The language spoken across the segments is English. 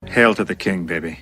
Hail to the king, baby.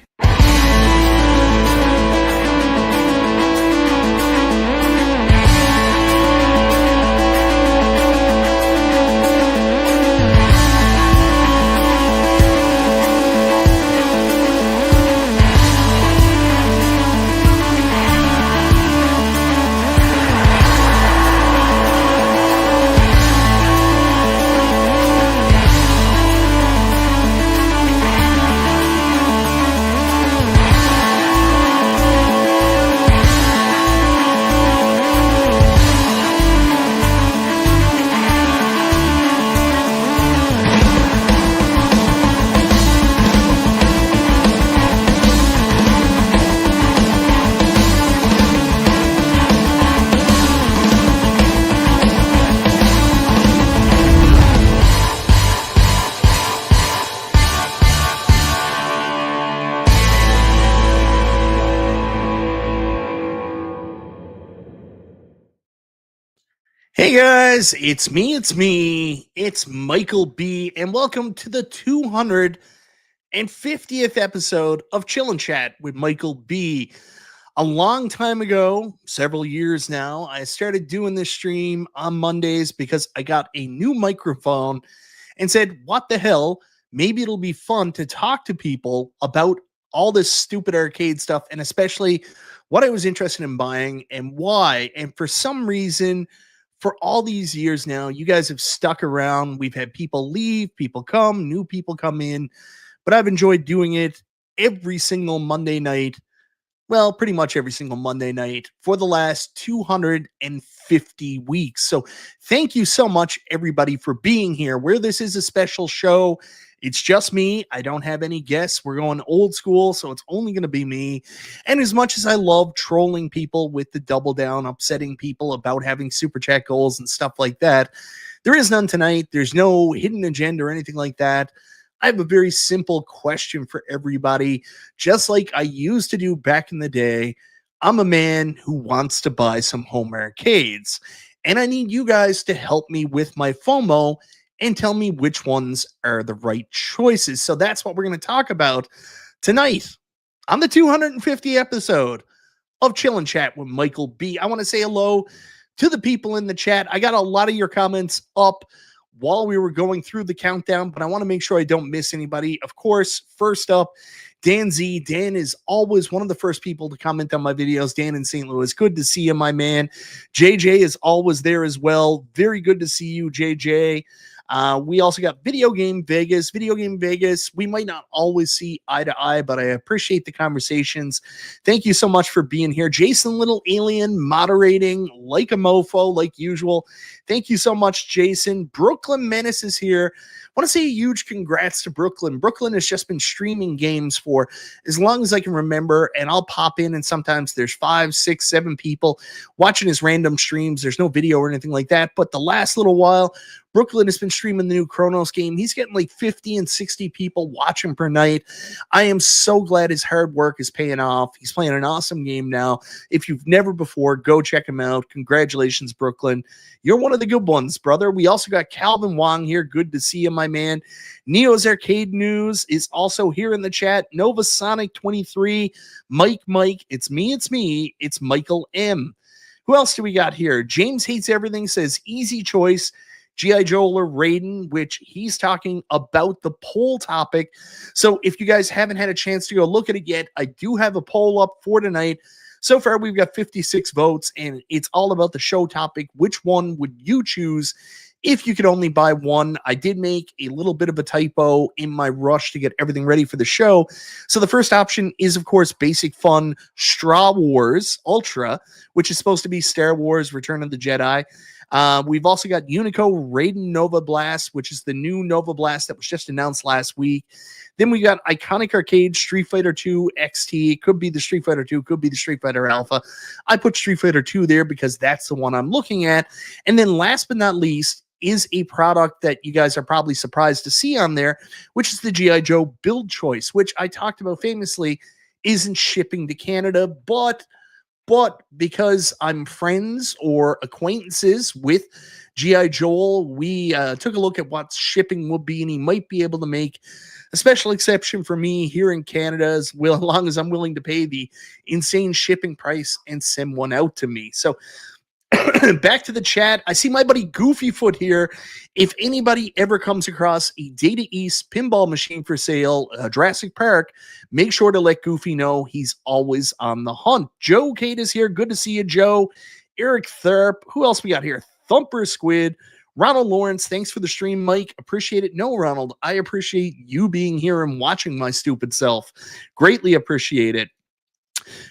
Hey guys, it's Michael B, and welcome to the 250th episode of Chill and Chat with Michael B. A long time ago, several years now, I started doing this stream on Mondays because I got a new microphone and said, what the hell, maybe it'll be fun to talk to people about all this stupid arcade stuff, and especially what I was interested in buying and why. And for some reason, for all these years now, you guys have stuck around. We've had people leave, people come, new people come in, but I've enjoyed doing it every single Monday night. Well, pretty much every single Monday night for the last 250 weeks. So thank you so much, everybody, for being here. Where this is a special show, it's just me. I don't have any guests. We're going old school, so it's only going to be me. And as much as I love trolling people with the double down, upsetting people about having super chat goals and stuff like that, there is none tonight. There's no hidden agenda or anything like that. I have a very simple question for everybody. Just like I used to do back in the day, I'm a man who wants to buy some home arcades, and I need you guys to help me with my FOMO and tell me which ones are the right choices. So that's what we're going to talk about tonight on the 250th episode of Chill and Chat with Michael B. I want to say hello to the people in the chat. I got a lot of your comments up while we were going through the countdown, but I want to make sure I don't miss anybody. Of course, first up, Dan Z. Dan is always one of the first people to comment on my videos. Dan in St. Louis. Good to see you, my man. JJ is always there as well. Very good to see you, JJ. We also got Video Game Vegas. Video Game Vegas, we might not always see eye to eye, but I appreciate the conversations. Thank you so much for being here. Jason Little Alien moderating like a mofo, like usual. Thank you so much, Jason. Brooklyn Menace is here. I want to say a huge congrats to Brooklyn. Brooklyn has just been streaming games for as long as I can remember, and I'll pop in, and sometimes there's 5, 6, 7 people watching his random streams. There's no video or anything like that, but the last little while, Brooklyn has been streaming the new Chronos game. He's getting like 50 and 60 people watching per night. I am so glad his hard work is paying off. He's playing an awesome game now. If you've never before, go check him out. Congratulations, Brooklyn. You're one of the good ones, brother. We also got Calvin Wong here. Good to see you, my man. Neo's Arcade News is also here in the chat. Nova Sonic 23, Mike, it's me, it's Michael M. Who else do we got here? James Hates Everything says easy choice. G.I. Joe or Raiden, which he's talking about the poll topic. So if you guys haven't had a chance to go look at it yet, I do have a poll up for tonight. So far, we've got 56 votes, and it's all about the show topic. Which one would you choose if you could only buy one? I did make a little bit of a typo in my rush to get everything ready for the show. So the first option is, of course, basic fun Star Wars Ultra, which is supposed to be Star Wars Return of the Jedi. We've also got Unico Raiden Nova Blast, which is the new Nova Blast that was just announced last week. Then we got Iconic Arcade Street Fighter 2 XT. Could be the Street Fighter 2, could be the Street Fighter Alpha. I put Street Fighter 2 there because that's the one I'm looking at. And then last but not least is a product that you guys are probably surprised to see on there, which is the G.I. Joe Build Choice, which I talked about famously isn't shipping to Canada, but but because I'm friends or acquaintances with G.I. Joel, we took a look at what shipping would be, and he might be able to make a special exception for me here in Canada, as long as I'm willing to pay the insane shipping price and send one out to me. So back to the chat. I see my buddy Goofyfoot here. If anybody ever comes across a Data East pinball machine for sale, Jurassic Park, make sure to let Goofy know. He's always on the hunt. Joe Kate is here. Good to see you, Joe. Eric Tharp. Who else we got here? Thumper Squid. Ronald Lawrence, thanks for the stream, Mike. Appreciate it. No, Ronald, I appreciate you being here and watching my stupid self. Greatly appreciate it.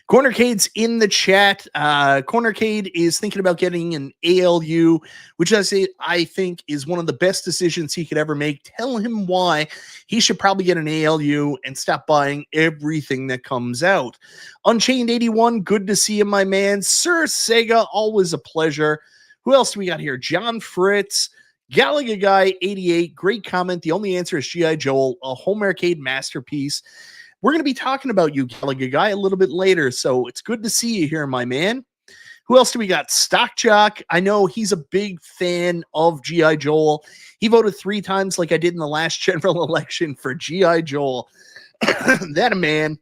Cornercade's in the chat. Cornercade is thinking about getting an ALU, which I think is one of the best decisions he could ever make. Tell him why he should probably get an ALU and stop buying everything that comes out. Unchained 81, good to see you, my man. Sir Sega, always a pleasure. Who else do we got here? John Fritz. Galaga Guy 88, great comment. The only answer is G.I. Joel, a home arcade masterpiece. We're going to be talking about you, Galaga Guy, a little bit later, so it's good to see you here, my man. Who else do we got? Stock Jock. I know he's a big fan of G.I. Joel. He voted 3 times like I did in the last general election for G.I. Joel. That a man.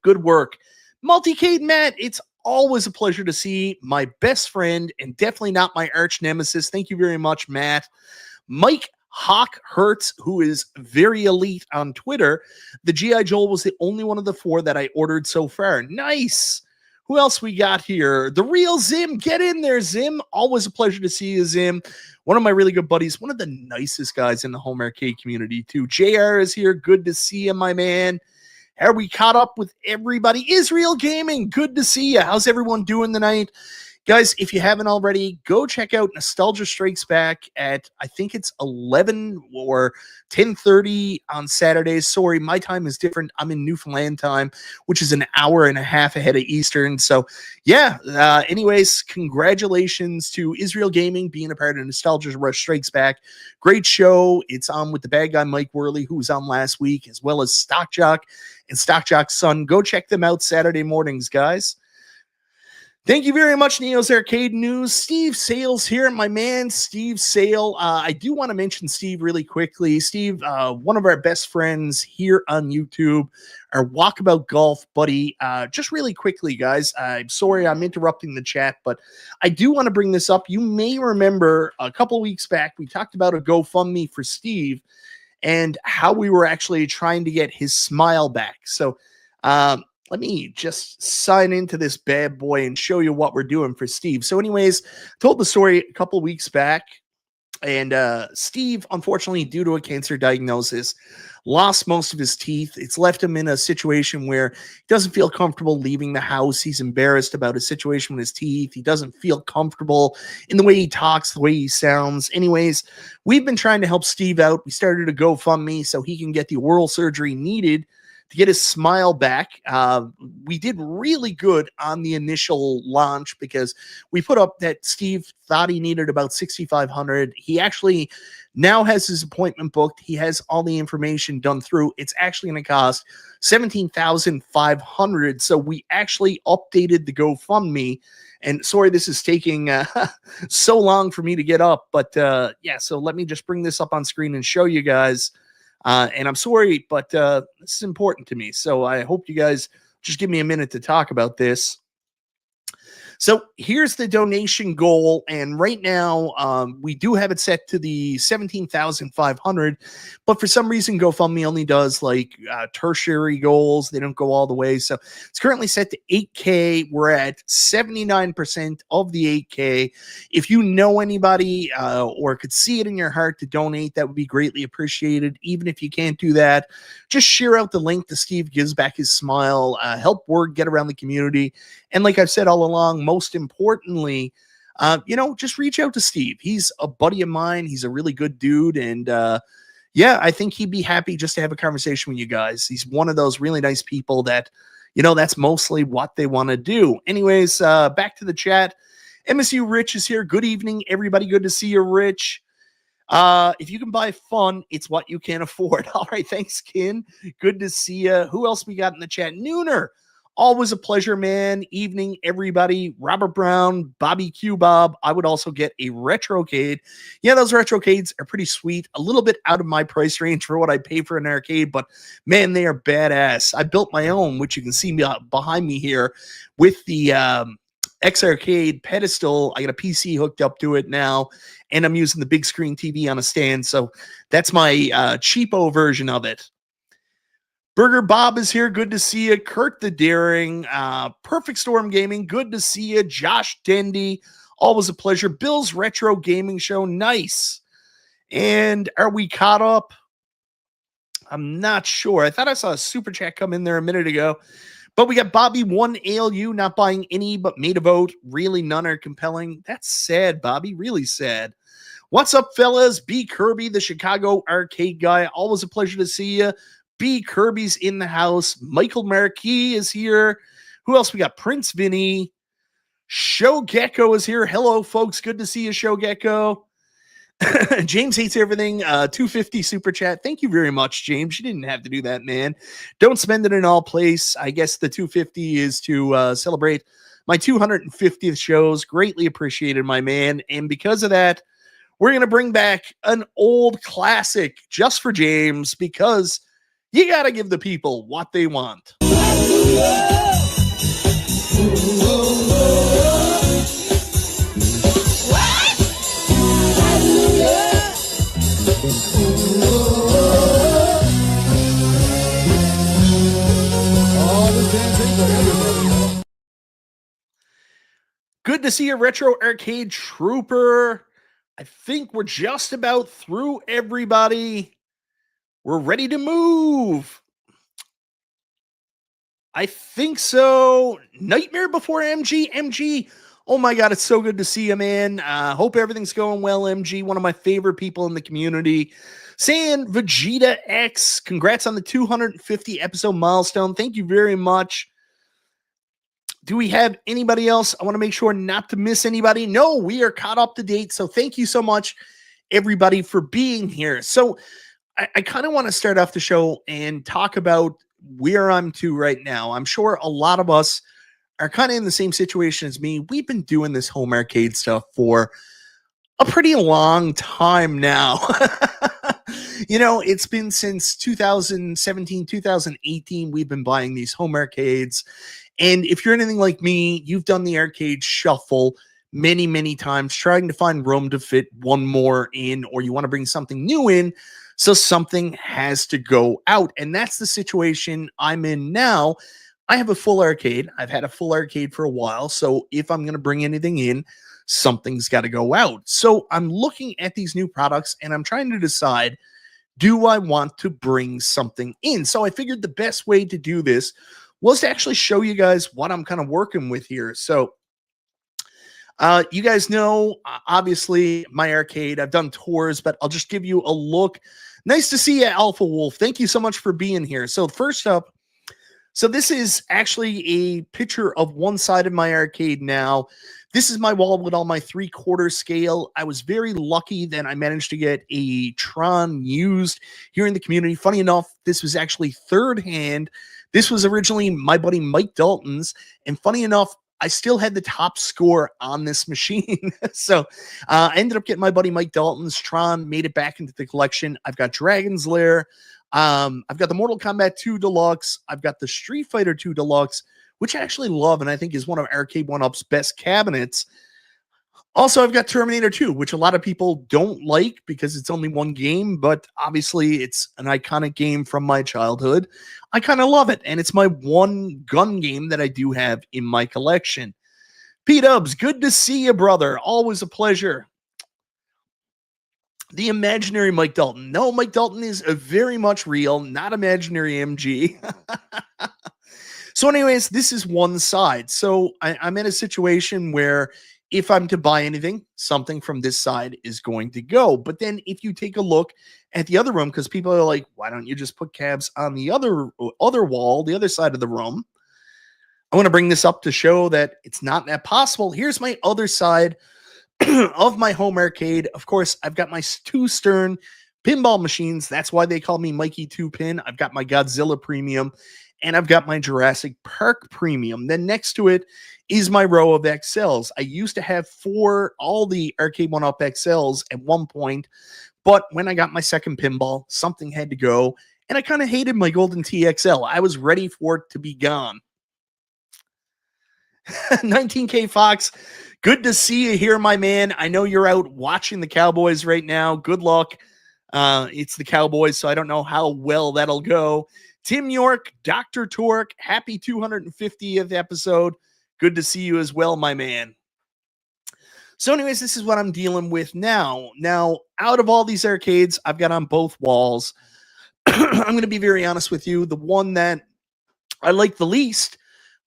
Good work. Multicade Matt, it's always a pleasure to see my best friend and definitely not my arch nemesis. Thank you very much, Matt. Mike Hawk Hertz, who is very elite on Twitter. The G.I. Joel was the only one of the 4 that I ordered so far. Nice. Who else we got here? The real Zim. Get in there, Zim. Always a pleasure to see you, Zim. One of my really good buddies. One of the nicest guys in the home arcade community, too. JR is here. Good to see you, my man. Are we caught up with everybody? Israel Gaming, good to see you. How's everyone doing tonight? Guys, if you haven't already, go check out Nostalgia Strikes Back at, I think it's 11 or 10:30 on Saturdays. Sorry, my time is different. I'm in Newfoundland time, which is an hour and a half ahead of Eastern. So, yeah, anyways, congratulations to Israel Gaming being a part of Nostalgia Strikes Back. Great show. It's on with the bad guy Mike Worley, who was on last week, as well as Stock Jock and Stock Jock's son. Go check them out Saturday mornings, guys. Thank you very much, Neo's Arcade News. Steve Sales here, my man, Steve Sale. I do want to mention Steve really quickly. Steve, one of our best friends here on YouTube, our Walkabout Golf buddy. Just really quickly, guys, I'm sorry I'm interrupting the chat, but I do want to bring this up. You may remember a couple weeks back, we talked about a GoFundMe for Steve and how we were actually trying to get his smile back. So, let me just sign into this bad boy and show you what we're doing for Steve. So anyways, told the story a couple weeks back, and Steve, unfortunately, due to a cancer diagnosis, lost most of his teeth. It's left him in a situation where he doesn't feel comfortable leaving the house. He's embarrassed about his situation with his teeth. He doesn't feel comfortable in the way he talks, the way he sounds. Anyways, we've been trying to help Steve out. We started a GoFundMe so he can get the oral surgery needed to get his smile back. We did really good on the initial launch because we put up that Steve thought he needed about $6,500. He actually now has his appointment booked. He has all the information done through. It's actually going to cost $17,500. So we actually updated the GoFundMe. And sorry, this is taking so long for me to get up. But yeah, so let me just bring this up on screen and show you guys. And I'm sorry, but this is important to me. So I hope you guys just give me a minute to talk about this. So here's the donation goal. And right now, we do have it set to the $17,500. But for some reason, GoFundMe only does like tertiary goals. They don't go all the way. So it's currently set to $8K. We're at 79% of the $8K. If you know anybody or could see it in your heart to donate, that would be greatly appreciated. Even if you can't do that, just share out the link to Steve Gives Back His Smile. Help word get around the community. And like I've said all along, most importantly, just reach out to Steve. He's a buddy of mine. He's a really good dude. And yeah, I think he'd be happy just to have a conversation with you guys. He's one of those really nice people that, that's mostly what they want to do. Anyways, back to the chat. MSU Rich is here. Good evening, everybody. Good to see you, Rich. If you can buy fun, it's what you can afford. All right. Thanks, Kin. Good to see you. Who else we got in the chat? Nooner. Always a pleasure, man. Evening, everybody. Robert Brown, Bobby Q Bob. I would also get a Retrocade. Yeah, those Retrocades are pretty sweet. A little bit out of my price range for what I pay for an arcade, but man, they are badass. I built my own, which you can see behind me here with the X Arcade pedestal. I got a PC hooked up to it now, and I'm using the big screen TV on a stand. So that's my cheapo version of it. Burger Bob is here. Good to see you. Kurt the Daring. Perfect Storm Gaming. Good to see you. Josh Dendy. Always a pleasure. Bill's Retro Gaming Show. Nice. And are we caught up? I'm not sure. I thought I saw a super chat come in there a minute ago. But we got Bobby 1ALU not buying any but made a vote. Really none are compelling. That's sad, Bobby. Really sad. What's up, fellas? B. Kirby, the Chicago arcade guy. Always a pleasure to see you. B. Kirby's in the house. Michael Marquis is here. Who else we got? Prince Vinny. Show Gecko is here. Hello, folks. Good to see you, Show Gecko. James hates everything. 250 super chat. Thank you very much, James. You didn't have to do that, man. Don't spend it in all place. I guess the 250 is to celebrate my 250th shows. Greatly appreciated, my man. And because of that, we're going to bring back an old classic just for James, because you got to give the people what they want. Good to see you, Retro Arcade Trooper. I think we're just about through, everybody. We're ready to move. I think so. Nightmare Before MG. MG, oh my God, it's so good to see you, man. Hope everything's going well, MG. One of my favorite people in the community. Saying Vegeta X, congrats on the 250 episode milestone. Thank you very much. Do we have anybody else? I want to make sure not to miss anybody. No, we are caught up to date. So thank you so much, everybody, for being here. So I kind of want to start off the show and talk about where I'm to right now. I'm sure a lot of us are kind of in the same situation as me. We've been doing this home arcade stuff for a pretty long time now. You know, it's been since 2017, 2018, we've been buying these home arcades. And if you're anything like me, you've done the arcade shuffle many, many times, trying to find room to fit one more in, or you want to bring something new in. So something has to go out. And that's the situation I'm in now. I have a full arcade. I've had a full arcade for a while. So if I'm going to bring anything in, something's got to go out. So I'm looking at these new products and I'm trying to decide, do I want to bring something in? So I figured the best way to do this was to actually show you guys what I'm kind of working with here. So you guys know, obviously, my arcade. I've done tours, but I'll just give you a look. Nice to see you, Alpha Wolf. Thank you so much for being here. So first up, so this is actually a picture of one side of my arcade now. This is my wall with all my 3/4 scale. I was very lucky that I managed to get a Tron used here in the community. Funny enough, this was actually third hand. This was originally my buddy Mike Dalton's. And funny enough, I still had the top score on this machine. So I ended up getting my buddy Mike Dalton's Tron, made it back into the collection. I've got Dragon's Lair. I've got the Mortal Kombat 2 Deluxe. I've got the Street Fighter 2 Deluxe, which I actually love and I think is one of Arcade 1-Up's best cabinets. Also, I've got Terminator 2, which a lot of people don't like because it's only one game, but obviously it's an iconic game from my childhood. I kind of love it, and it's my one gun game that I do have in my collection. P-Dubs, good to see you, brother. Always a pleasure. The imaginary Mike Dalton. No, Mike Dalton is a very much real, not imaginary MG. So anyways, this is one side. So I'm in a situation where if I'm to buy anything, something from this side is going to go. But then if you take a look at the other room, because people are like, why don't you just put cabs on the other wall, the other side of the room? I want to bring this up to show that it's not that possible. Here's my other side of my home arcade. Of course, I've got my 2 Stern pinball machines. That's why they call me Mikey 2 Pin. I've got my Godzilla Premium. and I've got my Jurassic Park Premium. Then next to it is my row of XLs. I used to have all the Arcade 1-Up XLs at one point, but when I got my second pinball, something had to go, and I kind of hated my Golden TXL. I was ready for it to be gone. 19K Fox, good to see you here, my man. I know you're out watching the Cowboys right now. Good luck. It's the Cowboys, so I don't know how well that'll go. Tim York, Dr. Torque, happy 250th episode. Good to see you as well, my man. So anyways, this is what I'm dealing with now. Now, out of all these arcades I've got on both walls, I'm going to be very honest with you. The one that I like the least,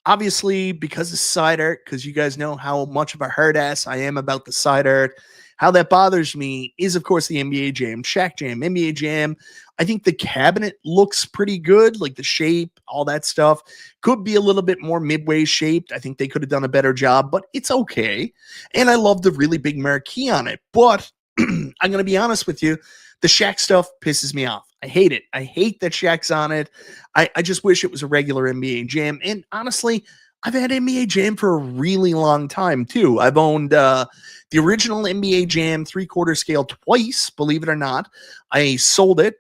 obviously because of side art, because you guys know how much of a hard ass I am about the side art, how that bothers me, is of course the NBA Jam, Shack Jam, NBA Jam. I think the cabinet looks pretty good, like the shape, all that stuff. Could be a little bit more midway shaped. I think they could have done a better job, but it's okay. And I love the really big marquee on it. But I'm going to be honest with you, the Shack stuff pisses me off. I hate it. I hate that Shack's on it. I just wish it was a regular NBA Jam. And honestly, I've had NBA Jam for a really long time, too. I've owned the original NBA Jam 3/4 scale twice, believe it or not. I sold it,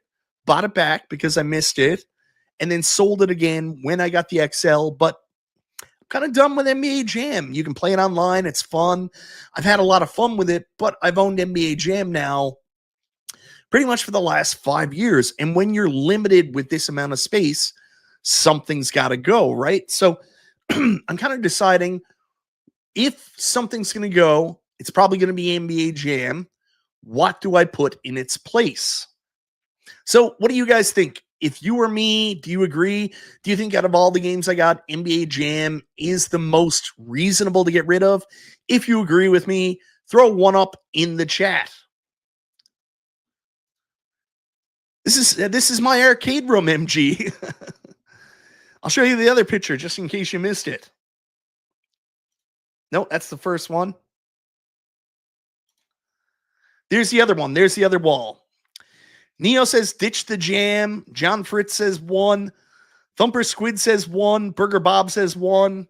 bought it back because I missed it, and then sold it again when I got the XL. But I'm kind of done with NBA Jam. You can play it online. It's fun. I've had a lot of fun with it, but I've owned NBA Jam now pretty much for the last 5 years. And when you're limited with this amount of space, something's got to go, right? So I'm kind of deciding if something's going to go, it's probably going to be NBA Jam. What do I put in its place? So what do you guys think? If you were me, do you agree? Do you think out of all the games I got, NBA Jam is the most reasonable to get rid of? If you agree with me, throw one up in the chat. This is my arcade room, MG. I'll show you the other picture just in case you missed it. No, that's the first one. There's the other one. There's the other wall. Neo says, ditch the jam. John Fritz says 1. Thumper Squid says 1. Burger Bob says 1.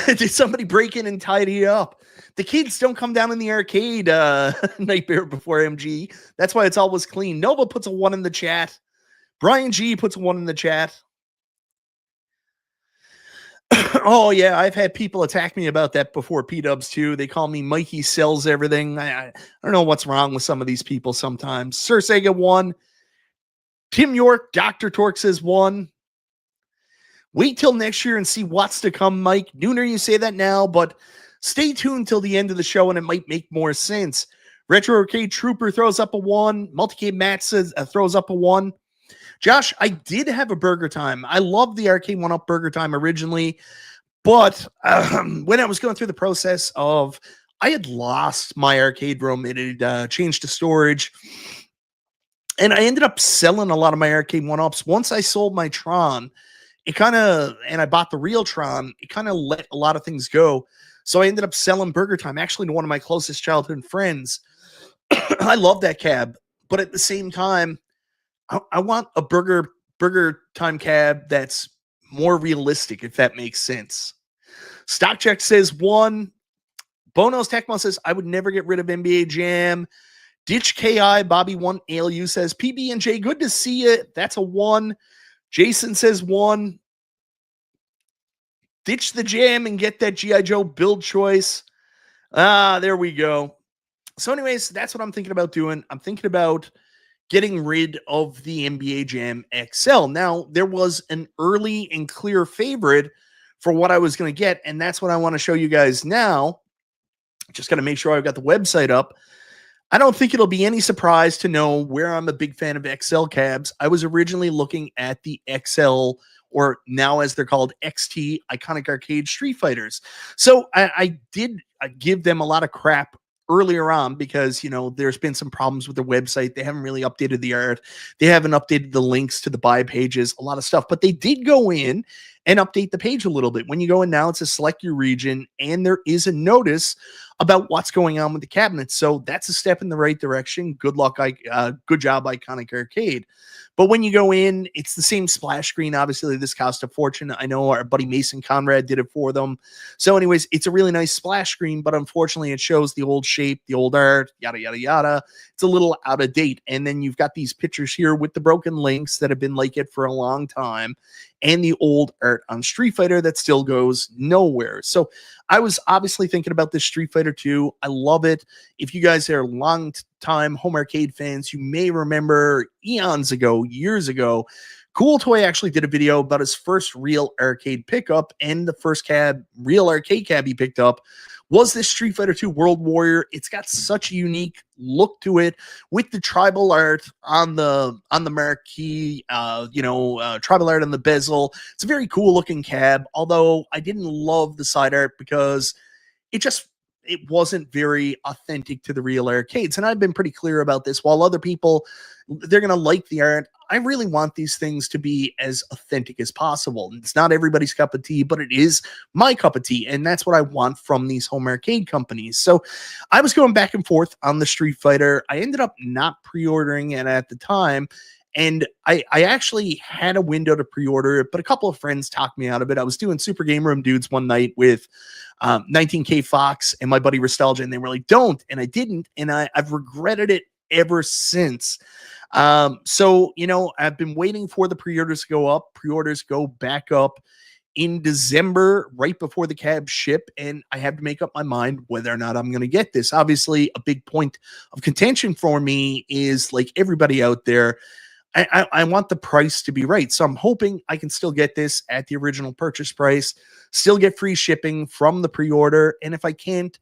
Did somebody break in and tidy up? The kids don't come down in the arcade, Nightmare Before MG. That's why it's always clean. Nova puts a 1 in the chat. Brian G puts a 1 in the chat. Oh, yeah, I've had people attack me about that before, P-dubs, too. They call me Mikey Sells Everything. I don't know what's wrong with some of these people sometimes. Sir Sega 1. Tim York, Dr. Torque says 1. Wait till next year and see what's to come, Mike. Nooner, you say that now, but stay tuned till the end of the show and it might make more sense. Retro Arcade Trooper throws up a 1. Multicade Matt says throws up a 1. Josh, I did have a Burger Time. I loved the Arcade 1-Up Burger Time originally, but when I was going through the process of, I had lost my arcade room. It had changed to storage, and I ended up selling a lot of my Arcade 1-Ups. Once I sold my Tron, and I bought the real Tron, it kind of let a lot of things go. So I ended up selling Burger Time, actually to one of my closest childhood friends. I love that cab, but at the same time, I want a Burger Time cab that's more realistic, if that makes sense. Stock Check says 1. Bono's Tecmo says, I would never get rid of NBA Jam. Ditch KI, Bobby 1 ALU says, PB&J, good to see you. That's a 1. Jason says 1. Ditch the jam and get that G.I. Joe build choice. There we go. So anyways, that's what I'm thinking about doing. I'm thinking about getting rid of the NBA Jam XL. Now, there was an early and clear favorite for what I was going to get, and that's what I want to show you guys now. Just got to make sure I've got the website up. I don't think it'll be any surprise to know where I'm a big fan of XL cabs. I was originally looking at the XL, or now as they're called XT, Iconic Arcade Street Fighters. So I did give them a lot of crap earlier on because, you know, there's been some problems with their website. They haven't really updated the art. They haven't updated the links to the buy pages, a lot of stuff. But they did go in and update the page a little bit. When you go in now, it says select your region, and there is a notice about what's going on with the cabinets. So that's a step in the right direction. Good luck, good job, Iconic Arcade. But when you go in, it's the same splash screen. Obviously, this cost a fortune. I know our buddy Mason Conrad did it for them. So anyways, it's a really nice splash screen, but unfortunately, it shows the old shape, the old art, yada, yada, yada. It's a little out of date. And then you've got these pictures here with the broken links that have been like it for a long time, and the old art on Street Fighter that still goes nowhere. So I was obviously thinking about this Street Fighter 2. I love it. If you guys are long-time home arcade fans, you may remember eons ago, years ago, Cool Toy actually did a video about his first real arcade pickup, and the first real arcade cab he picked up was this Street Fighter 2 World Warrior. It's got such a unique look to it with the tribal art on the marquee, tribal art on the bezel. It's a very cool looking cab, although I didn't love the side art because it wasn't very authentic to the real arcades. And I've been pretty clear about this. While other people, they're going to like the art, I really want these things to be as authentic as possible. It's not everybody's cup of tea, but it is my cup of tea. And that's what I want from these home arcade companies. So I was going back and forth on the Street Fighter. I ended up not pre-ordering it at the time. And I actually had a window to pre-order it, but a couple of friends talked me out of it. I was doing Super Game Room Dudes one night with 19K Fox and my buddy Nostalgia, and they were like, don't. And I didn't. And I've regretted it ever since. So, I've been waiting for the pre-orders to go up. Pre-orders go back up in December, right before the cab ship, and I have to make up my mind whether or not I'm going to get this. Obviously, a big point of contention for me is, like everybody out there, I want the price to be right. So I'm hoping I can still get this at the original purchase price, still get free shipping from the pre-order. And if I can't,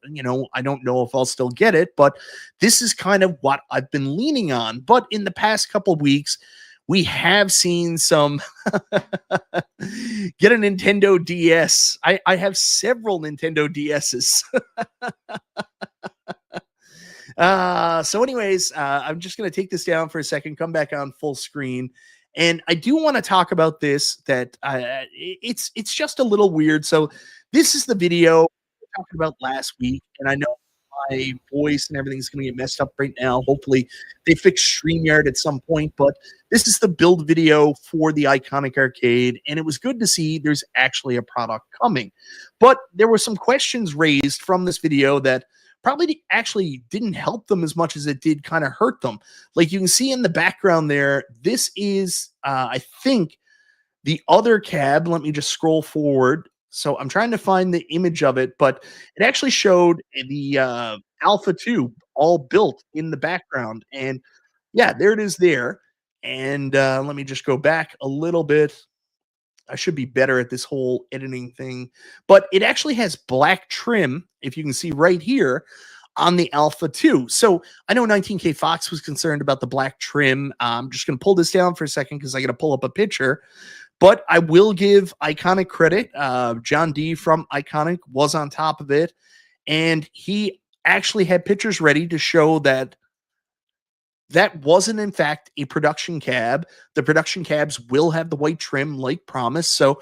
I don't know if I'll still get it, but this is kind of what I've been leaning on. But in the past couple of weeks, we have seen some get a Nintendo DS. I have several Nintendo DSs. So anyways, I'm just going to take this down for a second, come back on full screen. And I do want to talk about this, that it's just a little weird. So this is the video we talked about last week. And I know my voice and everything's going to get messed up right now. Hopefully they fix StreamYard at some point, but this is the build video for the Iconic Arcade. And it was good to see there's actually a product coming, but there were some questions raised from this video that probably actually didn't help them as much as it did kind of hurt them. Like you can see in the background there, this is, I think, the other cab. Let me just scroll forward. So I'm trying to find the image of it, but it actually showed the Alpha 2 all built in the background. And yeah, there it is there. And let me just go back a little bit. I should be better at this whole editing thing, but it actually has black trim, if you can see right here, on the Alpha 2. So I know 19K Fox was concerned about the black trim. I'm just going to pull this down for a second because I got to pull up a picture, but I will give Iconic credit. John D from Iconic was on top of it, and he actually had pictures ready to show that that wasn't, in fact, a production cab. The production cabs will have the white trim like promised. So,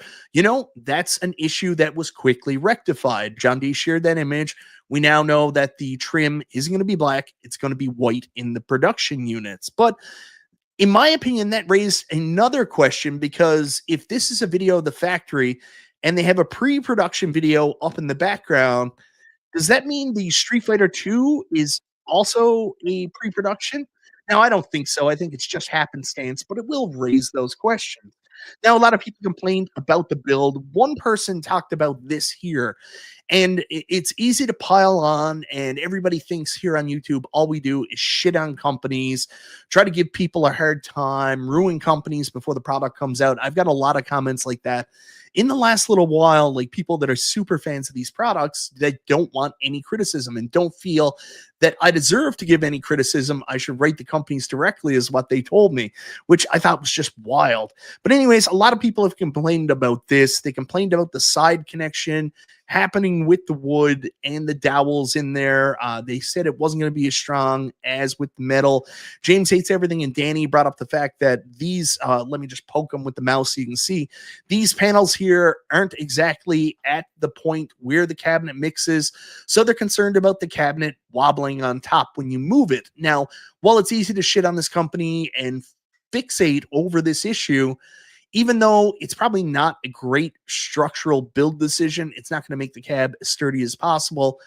that's an issue that was quickly rectified. John D shared that image. We now know that the trim isn't going to be black. It's going to be white in the production units. But in my opinion, that raised another question, because if this is a video of the factory and they have a pre-production video up in the background, does that mean the Street Fighter 2 is also a pre-production? Now, I don't think so. I think it's just happenstance, but it will raise those questions. Now, a lot of people complained about the build. One person talked about this here, and it's easy to pile on, and everybody thinks here on YouTube, all we do is shit on companies, try to give people a hard time, ruin companies before the product comes out. I've got a lot of comments like that in the last little while, like people that are super fans of these products that don't want any criticism and don't feel that I deserve to give any criticism. I should write the companies directly, is what they told me, which I thought was just wild. But anyways, a lot of people have complained about this. They complained about the side connection happening with the wood and the dowels in there. They said it wasn't going to be as strong as with the metal. James hates everything, and Danny brought up the fact that these, let me just poke them with the mouse so you can see, these panels here aren't exactly at the point where the cabinet mixes, so they're concerned about the cabinet wobbling on top when you move it. Now, while it's easy to shit on this company and fixate over this issue, even though it's probably not a great structural build decision, it's not going to make the cab as sturdy as possible.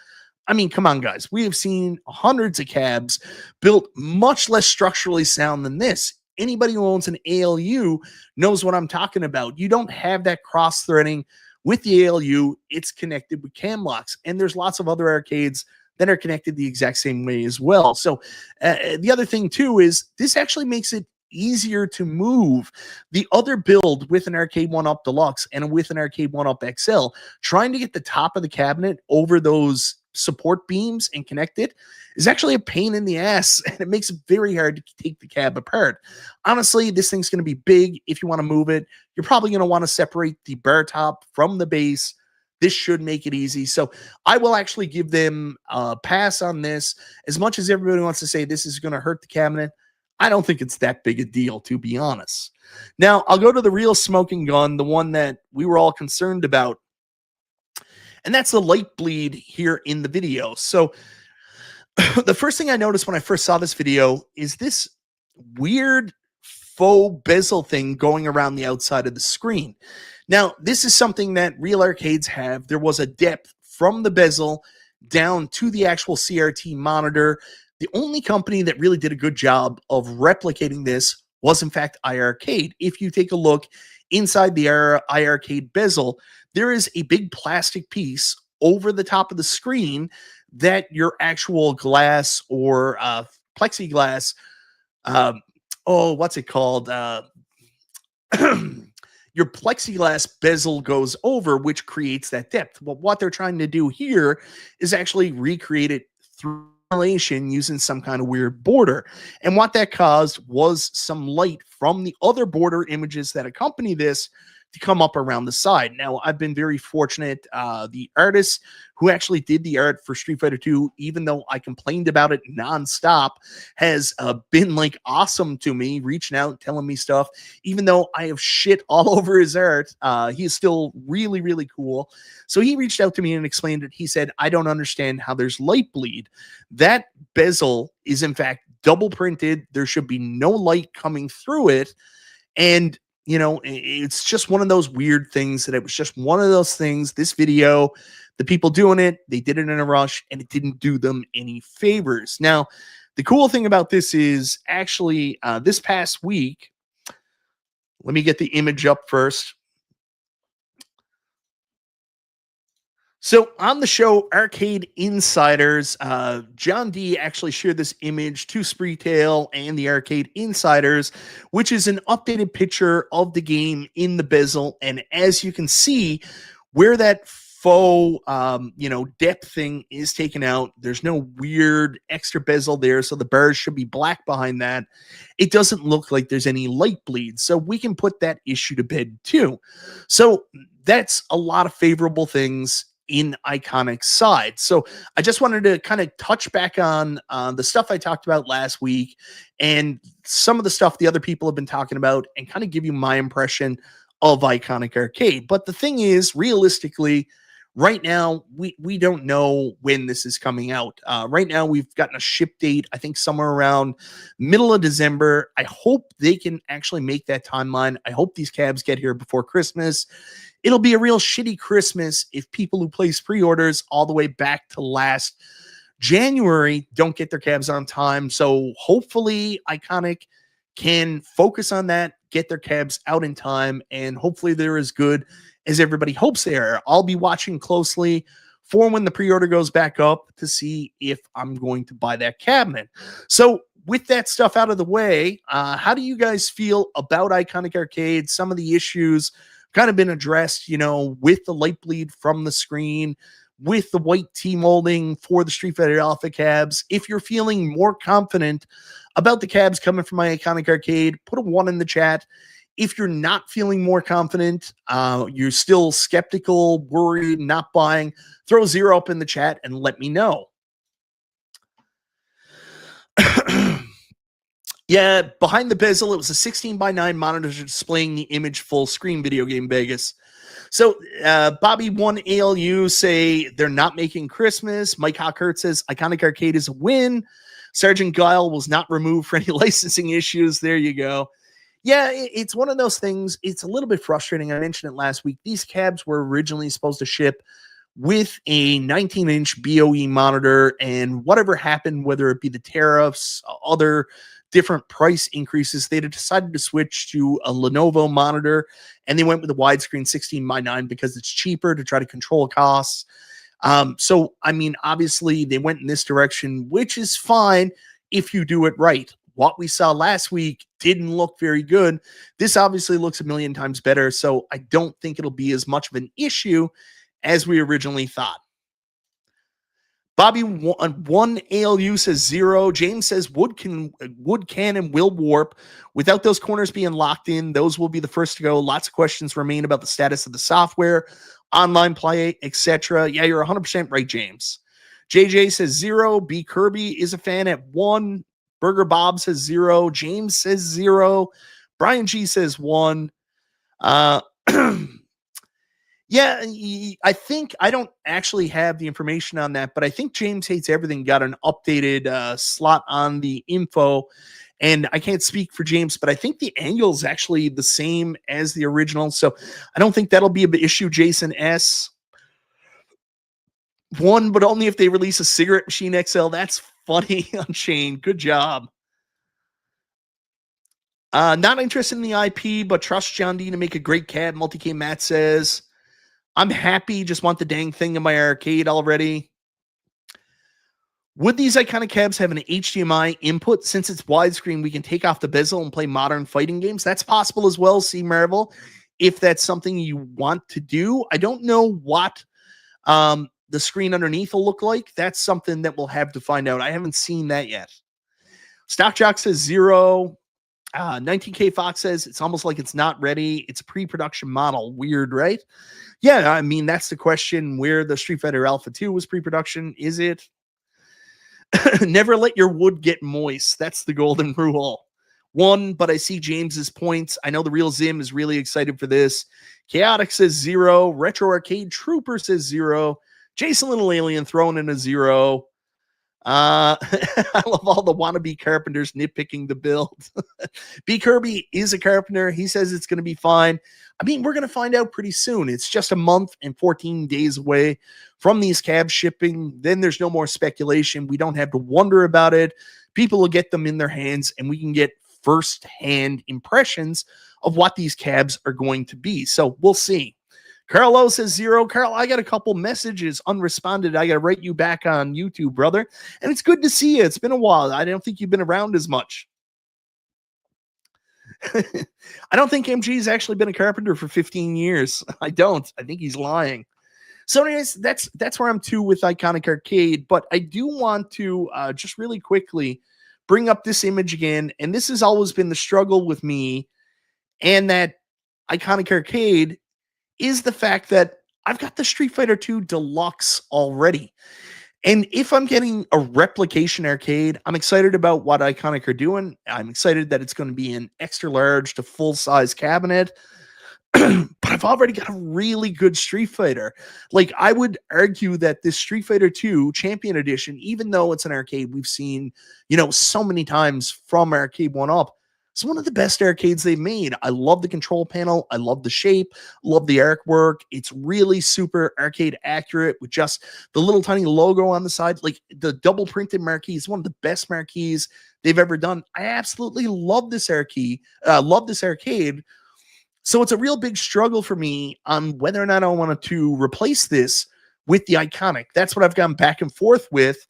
I mean, come on, guys. We have seen hundreds of cabs built much less structurally sound than this. Anybody who owns an ALU knows what I'm talking about. You don't have that cross-threading with the ALU. It's connected with cam locks, and there's lots of other arcades that are connected the exact same way as well. So the other thing, too, is this actually makes it easier to move. The other build with an Arcade 1-Up Deluxe and with an Arcade 1-Up XL, trying to get the top of the cabinet over those support beams and connect it is actually a pain in the ass, and it makes it very hard to take the cab apart. Honestly, this thing's going to be big. If you want to move it, you're probably going to want to separate the bar top from the base. This should make it easy. So I will actually give them a pass on this. As much as everybody wants to say this is going to hurt the cabinet, I don't think it's that big a deal, to be honest. Now, I'll go to the real smoking gun, the one that we were all concerned about, and that's the light bleed here in the video. So the first thing I noticed when I first saw this video is this weird faux bezel thing going around the outside of the screen. Now, this is something that real arcades have. There was a depth from the bezel down to the actual CRT monitor. The only company that really did a good job of replicating this was, in fact, iArcade. If you take a look inside the iArcade bezel, there is a big plastic piece over the top of the screen that your actual glass or plexiglass, what's it called? Your plexiglass bezel goes over, which creates that depth. Well, what they're trying to do here is actually recreate it through using some kind of weird border. And what that caused was some light from the other border images that accompany this to come up around the side. Now, I've been very fortunate. The artist who actually did the art for Street Fighter 2, even though I complained about it nonstop, has been like awesome to me, reaching out, telling me stuff. Even though I have shit all over his art, he is still really, really cool. So he reached out to me and explained it. He said, I don't understand how there's light bleed. That bezel is, in fact, double printed. There should be no light coming through it. And you know, it's just one of those weird things that it was just one of those things. This video, the people doing it, they did it in a rush, and it didn't do them any favors. Now, the cool thing about this is actually this past week, let me get the image up first. So on the show Arcade Insiders, John D actually shared this image to Spreetail and the Arcade Insiders, which is an updated picture of the game in the bezel. And as you can see, where that faux, depth thing is taken out, there's no weird extra bezel there, so the bars should be black behind that. It doesn't look like there's any light bleed, so we can put that issue to bed too. So that's a lot of favorable things in Iconic's side. So I just wanted to kind of touch back on the stuff I talked about last week and some of the stuff the other people have been talking about and kind of give you my impression of Iconic Arcade. But the thing is, realistically, right now, we don't know when this is coming out. Right now, we've gotten a ship date, I think somewhere around middle of December. I hope they can actually make that timeline. I hope these cabs get here before Christmas. It'll be a real shitty Christmas if people who place pre-orders all the way back to last January don't get their cabs on time. So hopefully Iconic can focus on that, get their cabs out in time, and hopefully they're as good as everybody hopes they are. I'll be watching closely for when the pre-order goes back up to see if I'm going to buy that cabinet. So with that stuff out of the way, how do you guys feel about Iconic Arcade? Some of the issues kind of been addressed, with the light bleed from the screen, with the white T-molding for the Street Fighter Alpha cabs. If you're feeling more confident about the cabs coming from my Iconic Arcade, put a 1 in the chat. If you're not feeling more confident, you're still skeptical, worried, not buying, throw 0 up in the chat and let me know. Yeah, behind the bezel, it was a 16:9 monitor displaying the image full screen. Video Game Vegas. So Bobby1ALU say they're not making Christmas. Mike Hawkert says Iconic Arcade is a win. Sergeant Guile was not removed for any licensing issues. There you go. Yeah, it's one of those things. It's a little bit frustrating. I mentioned it last week. These cabs were originally supposed to ship with a 19-inch BOE monitor, and whatever happened, whether it be the tariffs, other different price increases, they decided to switch to a Lenovo monitor, and they went with a widescreen 16:9 because it's cheaper to try to control costs. So, I mean, obviously they went in this direction, which is fine if you do it right. What we saw last week didn't look very good. This obviously looks a million times better, so I don't think it'll be as much of an issue as we originally thought. Bobby1ALU says 0. James says wood can and will warp without those corners being locked in. Those will be the first to go. Lots of questions remain about the status of the software, online play, etc. Yeah, you're 100% right, James. JJ says 0. B Kirby is a fan at 1. Burger Bob says 0. James says 0. Brian G says 1. Yeah, I think I don't actually have the information on that, but I think James Hates Everything got an updated slot on the info, and I can't speak for James, but I think the angle is actually the same as the original, so I don't think that'll be an issue. Jason S. 1, but only if they release a Cigarette Machine XL. That's funny on Shane. Good job. Not interested in the IP, but trust John D to make a great cab. Multi-K Matt says, I'm happy, just want the dang thing in my arcade already. Would these iconic cabs have an HDMI input? Since it's widescreen, we can take off the bezel and play modern fighting games. That's possible as well, C. Marvel, if that's something you want to do. I don't know what the screen underneath will look like. That's something that we'll have to find out. I haven't seen that yet. Stock Jock says 0. 19K Fox says it's almost like it's not ready. It's a pre-production model. Weird, right? Yeah, I mean, that's the question where the Street Fighter Alpha 2 was pre-production. Is it? Never let your wood get moist. That's the golden rule. 1, but I see James's points. I know the real Zim is really excited for this. Chaotic says 0. Retro Arcade Trooper says 0. Jason Little Alien throwing in a 0. I love all the wannabe carpenters nitpicking the build. B Kirby is a carpenter. He says it's going to be fine. I mean, we're going to find out pretty soon. It's just a month and 14 days away from these cabs shipping. Then there's no more speculation. We don't have to wonder about it. People will get them in their hands, and we can get first-hand impressions of what these cabs are going to be. So we'll see. Carl O says 0. Carl, I got a couple messages unresponded. I got to write you back on YouTube, brother. And it's good to see you. It's been a while. I don't think you've been around as much. I don't think MG's actually been a carpenter for 15 years. I don't. I think he's lying. So anyways, that's where I'm to with Iconic Arcade. But I do want to just really quickly bring up this image again. And this has always been the struggle with me and that Iconic Arcade is the fact that I've got the Street Fighter 2 Deluxe already. And if I'm getting a replication arcade, I'm excited about what Iconic are doing. I'm excited that it's going to be an extra large to full size cabinet. But I've already got a really good Street Fighter. Like, I would argue that this Street Fighter 2 Champion Edition, even though it's an arcade we've seen, so many times from Arcade 1-Up, it's one of the best arcades they've made. I love the control panel. I love the shape. Love the artwork. It's really super arcade accurate with just the little tiny logo on the side. Like, the double printed marquee is one of the best marquees they've ever done. I absolutely love this arcade. So it's a real big struggle for me on whether or not I wanted to replace this with the Iconic. That's what I've gone back and forth with,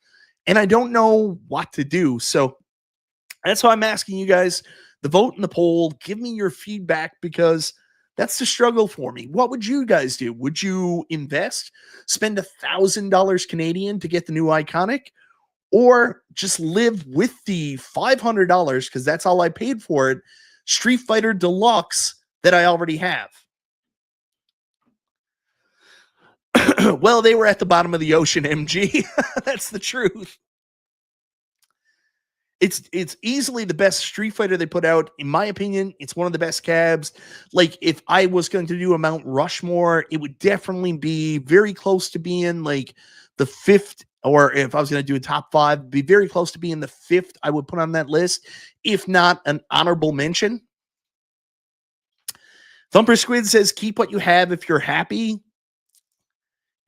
and I don't know what to do. So that's why I'm asking you guys the vote in the poll. Give me your feedback, because that's the struggle for me. What would you guys do? Would you invest, spend $1,000 Canadian to get the new Iconic, or just live with the $500, because that's all I paid for it, Street Fighter Deluxe that I already have. Well, they were at the bottom of the ocean, MG. That's the truth. It's easily the best Street Fighter they put out. In my opinion, it's one of the best cabs. Like, if I was going to do a Mount Rushmore, it would definitely be very close to being like the fifth, or if I was going to do a top five, be very close to being the fifth I would put on that list, if not an honorable mention. Thumper Squid says, keep what you have if you're happy.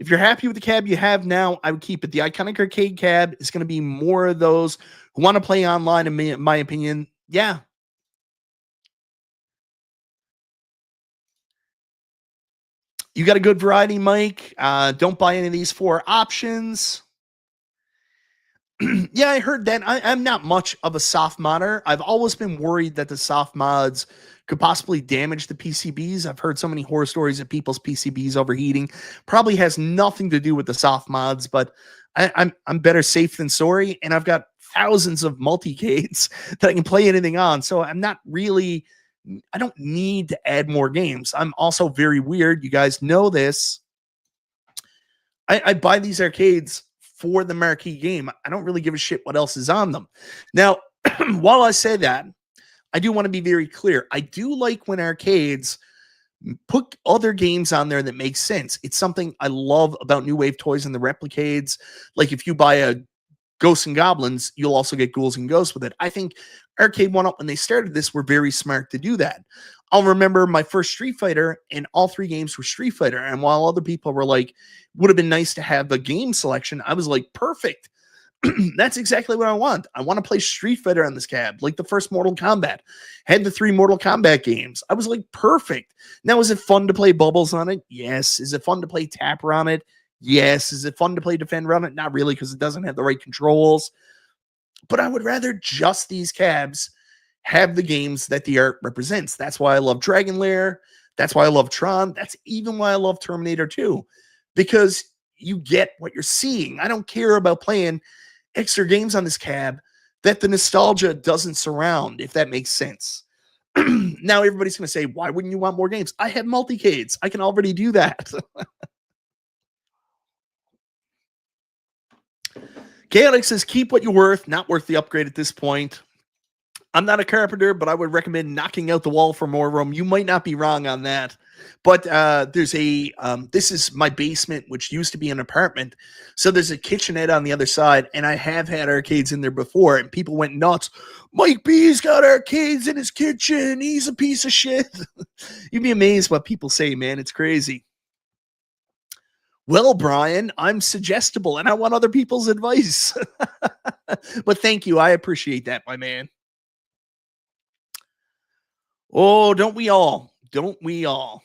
If you're happy with the cab you have now, I would keep it. The Iconic Arcade cab is going to be more of those who want to play online, in my opinion. Yeah. You got a good variety, Mike. Don't buy any of these 4 options. Yeah, I heard that. I'm not much of a soft modder. I've always been worried that the soft mods could possibly damage the PCBs. I've heard so many horror stories of people's PCBs overheating. Probably has nothing to do with the soft mods, but I'm better safe than sorry, and I've got thousands of multicades that I can play anything on, so I'm not really... I don't need to add more games. I'm also very weird. You guys know this. I buy these arcades for the marquee game. I don't really give a shit what else is on them. Now, while I say that, I do want to be very clear. I do like when arcades put other games on there that make sense. It's something I love about New Wave Toys and the Replicades. Like, if you buy a Ghosts and Goblins, you'll also get Ghouls and Ghosts with it. I think Arcade 1-Up, when they started this, were very smart to do that. I'll remember my first Street Fighter, and all 3 games were Street Fighter. And while other people were like, would have been nice to have a game selection, I was like, perfect. That's exactly what I want. I want to play Street Fighter on this cab, like the first Mortal Kombat. Had the 3 Mortal Kombat games. I was like, perfect. Now, is it fun to play Bubbles on it? Yes. Is it fun to play Tapper on it? Yes. Is it fun to play Defender on it? Not really, because it doesn't have the right controls. But I would rather just these cabs have the games that the art represents. That's why I love Dragon Lair. That's why I love Tron. That's even why I love Terminator 2, because you get what you're seeing. I don't care about playing extra games on this cab that the nostalgia doesn't surround, if that makes sense. Now, everybody's going to say, why wouldn't you want more games? I have multicades. I can already do that. Chaotic says, keep what you're worth. Not worth the upgrade at this point. I'm not a carpenter, but I would recommend knocking out the wall for more room. You might not be wrong on that. But there's a, this is my basement, which used to be an apartment. So there's a kitchenette on the other side, and I have had arcades in there before, and people went nuts. Mike B's got arcades in his kitchen. He's a piece of shit. You'd be amazed what people say, man. It's crazy. Well, Brian, I'm suggestible, and I want other people's advice. But thank you. I appreciate that, my man. Oh, don't we all? Don't we all?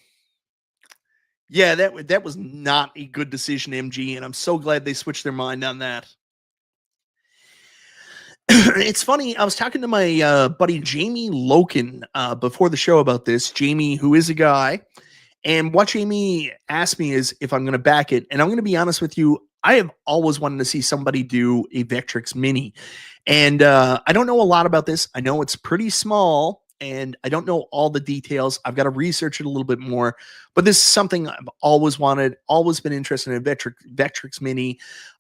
Yeah, that was not a good decision, MG, and I'm so glad they switched their mind on that. It's funny, I was talking to my buddy Jamie Loken before the show about this. Jamie, who is a guy, and what Jamie asked me is if I'm going to back it, and I'm going to be honest with you, I have always wanted to see somebody do a Vectrex Mini, and I don't know a lot about this. I know it's pretty small, and I don't know all the details. I've got to research it a little bit more, but this is something I've always wanted, always been interested in. Vectrex Mini.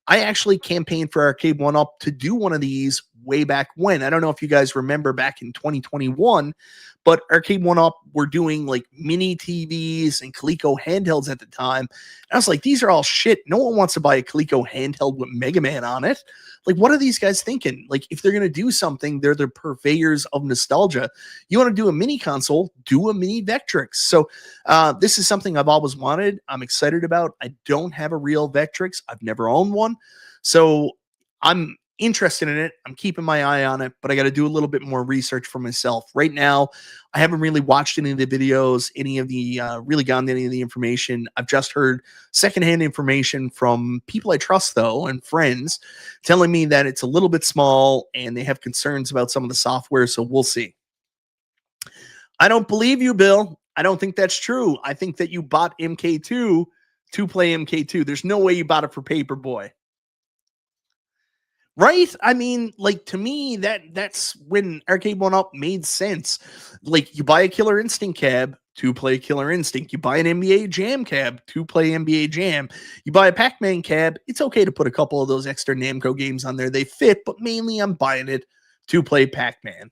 I actually campaigned for Arcade 1-Up to do one of these way back when. I don't know if you guys remember back in 2021, but Arcade 1-Up were doing like mini TVs and Coleco handhelds at the time. And I was like, these are all shit. No one wants to buy a Coleco handheld with Mega Man on it. Like, what are these guys thinking? Like, if they're going to do something, they're the purveyors of nostalgia. You want to do a mini console, do a mini Vectrex. So this is something I've always wanted. I'm excited about. I don't have a real Vectrex. I've never owned one. So I'm interested in it. I'm keeping my eye on it, but I got to do a little bit more research for myself. Right now, I haven't really watched any of the videos, any of the really gotten any of the information. I've just heard secondhand information from people I trust, though, and friends telling me that it's a little bit small and they have concerns about some of the software. So we'll see. I don't believe you, Bill. I don't think that's true. I think that you bought MK2 to play MK2. There's no way you bought it for Paperboy. Right? I mean, like to me, that's when Arcade One Up made sense. Like you buy a Killer Instinct cab to play Killer Instinct. You buy an NBA Jam cab to play NBA Jam. You buy a Pac-Man cab. It's okay to put a couple of those extra Namco games on there. They fit, but mainly I'm buying it to play Pac-Man.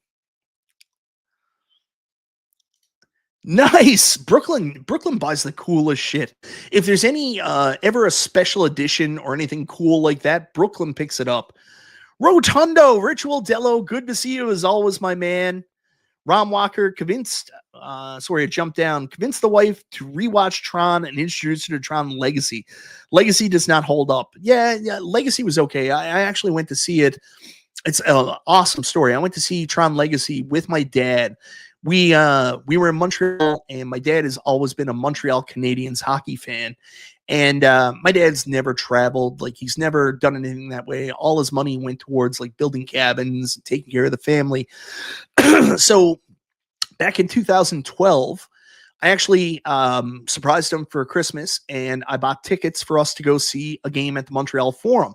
Nice. Brooklyn buys the coolest shit. If there's any ever a special edition or anything cool like that, Brooklyn picks it up. Rotundo, Ritual Dello, good to see you as always, my man. Ron Walker convinced, sorry, I jumped down, convinced the wife to rewatch Tron and introduce her to Tron Legacy. Legacy does not hold up. Yeah, Legacy was okay. I actually went to see it. It's an awesome story. I went to see Tron Legacy with my dad. We were in Montreal, and my dad has always been a Montreal Canadiens hockey fan. And my dad's never traveled. Like, he's never done anything that way. All his money went towards like building cabins, taking care of the family. So back in 2012, I actually surprised him for Christmas, and I bought tickets for us to go see a game at the Montreal Forum.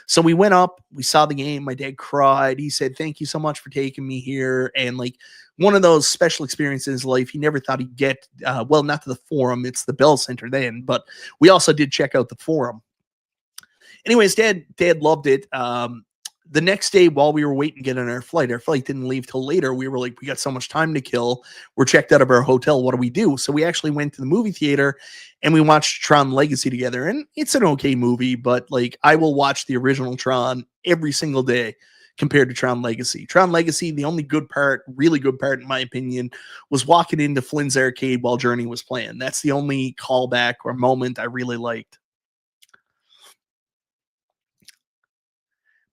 So we went up, we saw the game. My dad cried. He said, "Thank you so much for taking me here." And like one of those special experiences in his life he never thought he'd get. Well, not to the Forum, it's the Bell Center then, but we also did check out the Forum. Anyways, dad loved it. The next day, while we were waiting to get on our flight didn't leave till later. We were like, we got so much time to kill. We're checked out of our hotel. What do we do? So we actually went to the movie theater and we watched Tron Legacy together. And it's an okay movie, but like I will watch the original Tron every single day compared to Tron Legacy. Tron Legacy, the only good part, really good part in my opinion, was walking into Flynn's arcade while Journey was playing. That's the only callback or moment I really liked.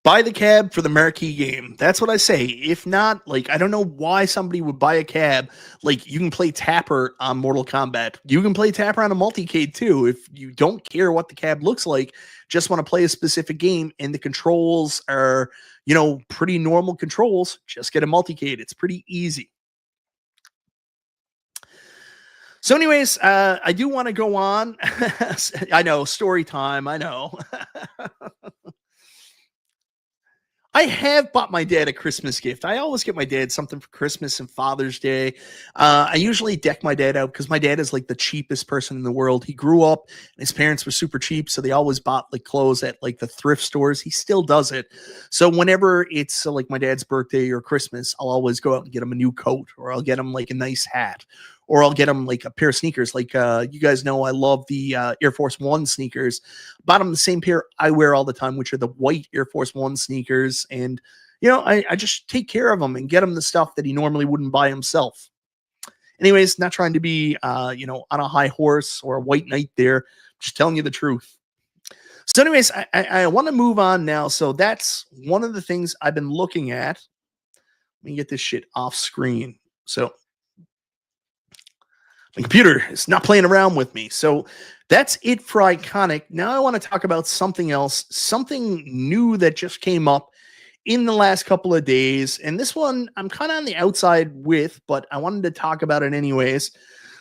Buy the cab for the marquee game. That's what I say. If not, like, I don't know why somebody would buy a cab. Like, you can play Tapper on Mortal Kombat. You can play Tapper on a multicade too. If you don't care what the cab looks like, just want to play a specific game and the controls are, pretty normal controls, just get a multicade. It's pretty easy. So anyways, I do want to go on. I know, story time. I know. I have bought my dad a Christmas gift. I always get my dad something for Christmas and Father's Day. I usually deck my dad out because my dad is like the cheapest person in the world. He grew up and his parents were super cheap, so they always bought like clothes at like the thrift stores. He still does it. So whenever it's like my dad's birthday or Christmas, I'll always go out and get him a new coat, or I'll get him like a nice hat, or I'll get him like a pair of sneakers. Like you guys know, I love the Air Force One sneakers. Bought him the same pair I wear all the time, which are the white Air Force One sneakers. And, I just take care of him and get him the stuff that he normally wouldn't buy himself. Anyways, not trying to be, on a high horse or a white knight there. Just telling you the truth. So anyways, I want to move on now. So that's one of the things I've been looking at. Let me get this shit off screen. So my computer is not playing around with me. So that's it for Iconic. Now I want to talk about something else, something new that just came up in the last couple of days. And this one I'm kind of on the outside with, but I wanted to talk about it anyways.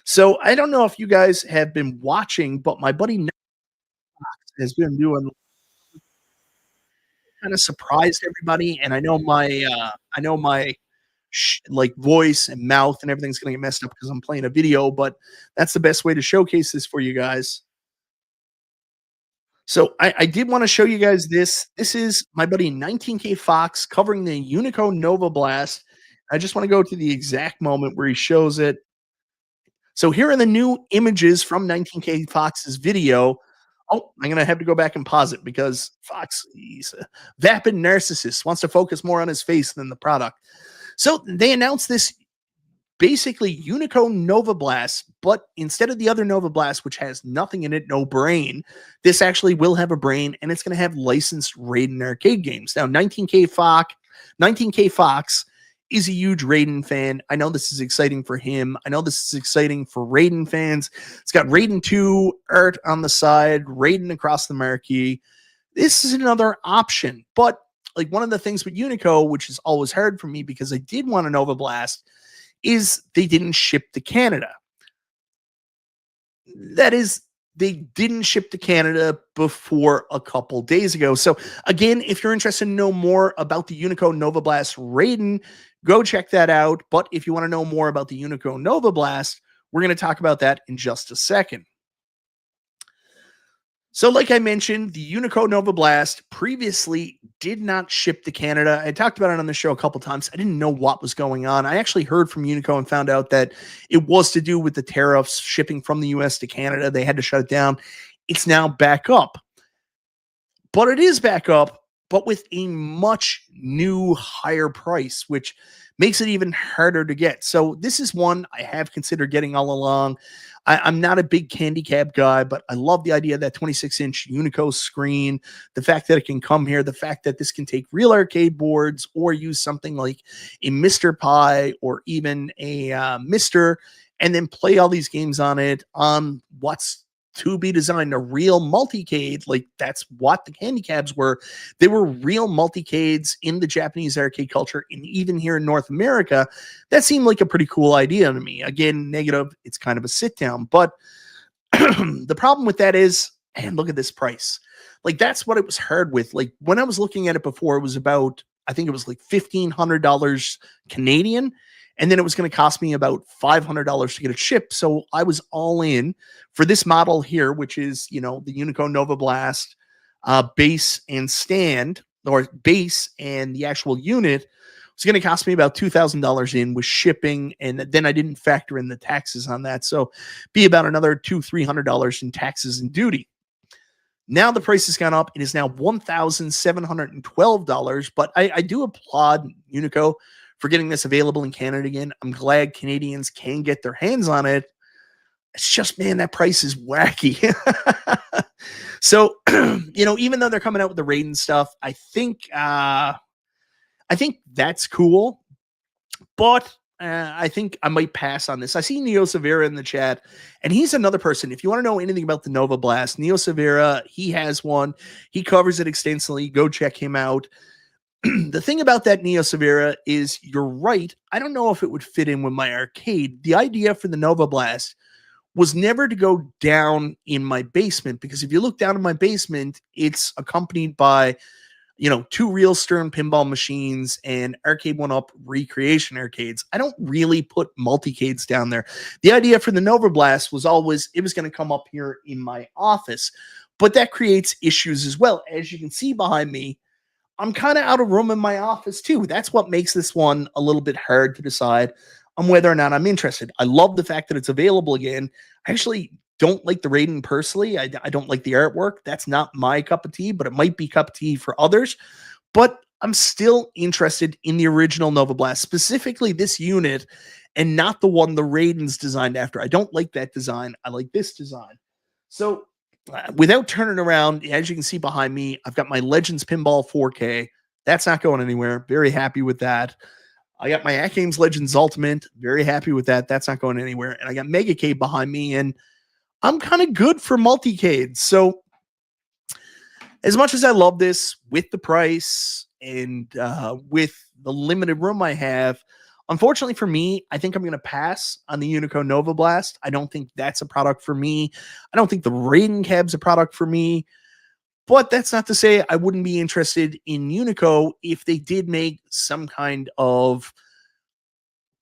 So I don't know if you guys have been watching, but my buddy has been doing kind of surprised everybody. And I know my like voice and mouth and everything's going to get messed up because I'm playing a video, but that's the best way to showcase this for you guys. So I did want to show you guys this. This is my buddy 19K Fox covering the Unico Nova Blast. I just want to go to the exact moment where he shows it. So here are the new images from 19K Fox's video. Oh, I'm going to have to go back and pause it because Fox, he's a vapid narcissist, wants to focus more on his face than the product. So they announced this basically Unico Nova Blast, but instead of the other Nova Blast, which has nothing in it, no brain, this actually will have a brain, and it's going to have licensed Raiden arcade games. Now, 19K Fox is a huge Raiden fan. I know this is exciting for him. I know this is exciting for Raiden fans. It's got Raiden 2 art on the side, Raiden across the marquee. This is another option, but like one of the things with Unico, which is always hard for me because I did want a Nova Blast, is they didn't ship to Canada. That is they didn't ship to Canada before a couple days ago. So again, if you're interested to know more about the Unico Nova Blast Raiden, go check that out. But if you want to know more about the Unico Nova Blast, we're going to talk about that in just a second. So like I mentioned, the Unico Nova Blast previously did not ship to Canada. I talked about it on the show a couple times. I didn't know what was going on. I actually heard from Unico and found out that it was to do with the tariffs shipping from the US to Canada. They had to shut it down. It's now back up. But it is back up, but with a much new higher price, which makes it even harder to get. So this is one I have considered getting all along. I'm not a big candy cab guy, but I love the idea of that 26-inch Unico screen, the fact that it can come here, the fact that this can take real arcade boards or use something like a Mr. Pi or even a Mister, and then play all these games on it on what's to be designed a real multicade. Like that's what the candy cabs were. They were real multicades in the Japanese arcade culture, and even here in North America, that seemed like a pretty cool idea to me. Again, negative, it's kind of a sit down, but the problem with that is, and look at this price. Like that's what it was hard with. Like when I was looking at it before, it was about, I think it was like $1,500 Canadian. And then it was going to cost me about $500 to get it shipped. So I was all in for this model here, which is, you know, the Unico Nova Blast base and stand, or base and the actual unit. It's going to cost me about $2,000 in with shipping. And then I didn't factor in the taxes on that. So be about another $200-300 in taxes and duty. Now the price has gone up. It is now $1,712. But I do applaud Unico for getting this available in Canada again. I'm glad Canadians can get their hands on it. It's just, man, that price is wacky. So, you know, even though they're coming out with the Raiden stuff, I think that's cool. But I think I might pass on this. I see Neo Severa in the chat, and he's another person. If you want to know anything about the Nova Blast, Neo Severa, he has one. He covers it extensively. Go check him out. The thing about that Neo Severa is, you're right. I don't know if it would fit in with my arcade. The idea for the Nova Blast was never to go down in my basement, because if you look down in my basement, it's accompanied by, you know, 2 real Stern pinball machines and Arcade 1-Up recreation arcades. I don't really put multicades down there. The idea for the Nova Blast was always it was going to come up here in my office, but that creates issues as well. As you can see behind me, I'm kind of out of room in my office too. That's what makes this one a little bit hard to decide on whether or not I'm interested. I love the fact that it's available again. I actually don't like the Raiden personally. I don't like the artwork. That's not my cup of tea, but it might be cup of tea for others. But I'm still interested in the original Nova Blast, specifically this unit, and not the one the Raiden's designed after. I don't like that design. I like this design. So without turning around, as you can see behind me, I've got my Legends Pinball 4K. That's not going anywhere. Very happy with that. I got my At Games Legends Ultimate. Very happy with that. That's not going anywhere. And I got Megacade behind me, and I'm kind of good for multicades. So as much as I love this, with the price and with the limited room I have, unfortunately for me, I think I'm going to pass on the Unico Nova Blast. I don't think that's a product for me. I don't think the Raiden cab's a product for me. But that's not to say I wouldn't be interested in Unico if they did make some kind of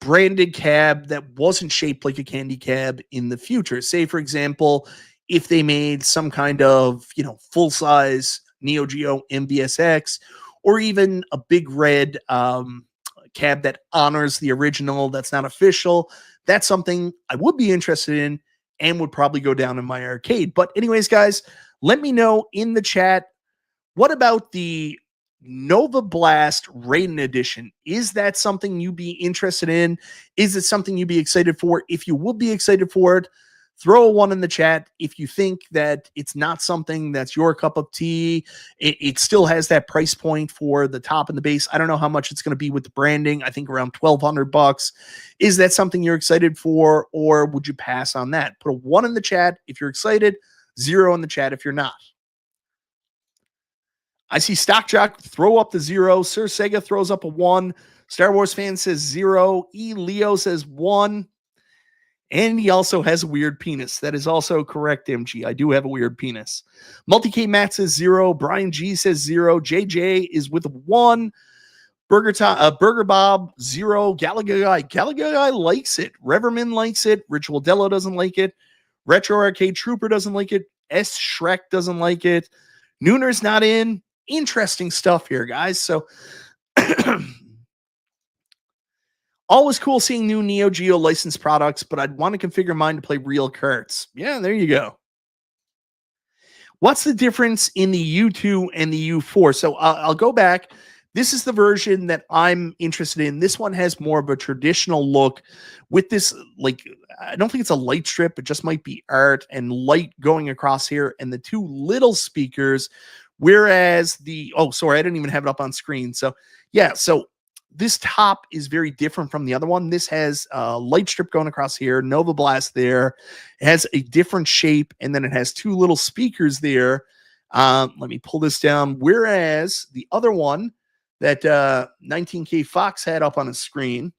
branded cab that wasn't shaped like a candy cab in the future. Say, for example, if they made some kind of, you know, full-size Neo Geo MVSX, or even a big red cab that honors the original, that's not official. That's something I would be interested in and would probably go down in my arcade. But anyways, guys, let me know in the chat, what about the Nova Blast Raiden Edition? Is that something you'd be interested in? Is it something you'd be excited for? If you would be excited for it, throw a 1 in the chat. If you think that it's not something that's your cup of tea, it still has that price point for the top and the base. I don't know how much it's going to be with the branding. I think around $1,200. Is that something you're excited for, or would you pass on that? Put a 1 in the chat if you're excited, 0 in the chat if you're not. I see Stock Jock throw up the 0. Sir Sega throws up a 1. Star Wars fan says 0. E Leo says 1. And he also has a weird penis. That is also correct, MG. I do have a weird penis. Multi K Matt says 0. Brian G says 0. JJ is with 1. Burger Bob 0. Gallagher Guy likes it. Reverman likes it. Ritual Dello doesn't like it. Retro Arcade Trooper doesn't like it. S Shrek doesn't like it. Nooner's not in. Interesting stuff here, guys. So always cool seeing new Neo Geo licensed products, but I'd want to configure mine to play real carts. Yeah, there you go. What's the difference in the U2 and the U4? So I'll go back. This is the version that I'm interested in. This one has more of a traditional look with this, like, I don't think it's a light strip. It just might be art and light going across here and the two little speakers. Whereas sorry, I didn't even have it up on screen. So yeah, so this top is very different from the other one. This has a light strip going across here, Nova Blast there. It has a different shape, and then it has two little speakers there. Let me pull this down. Whereas the other one that 19K Fox had up on his screen,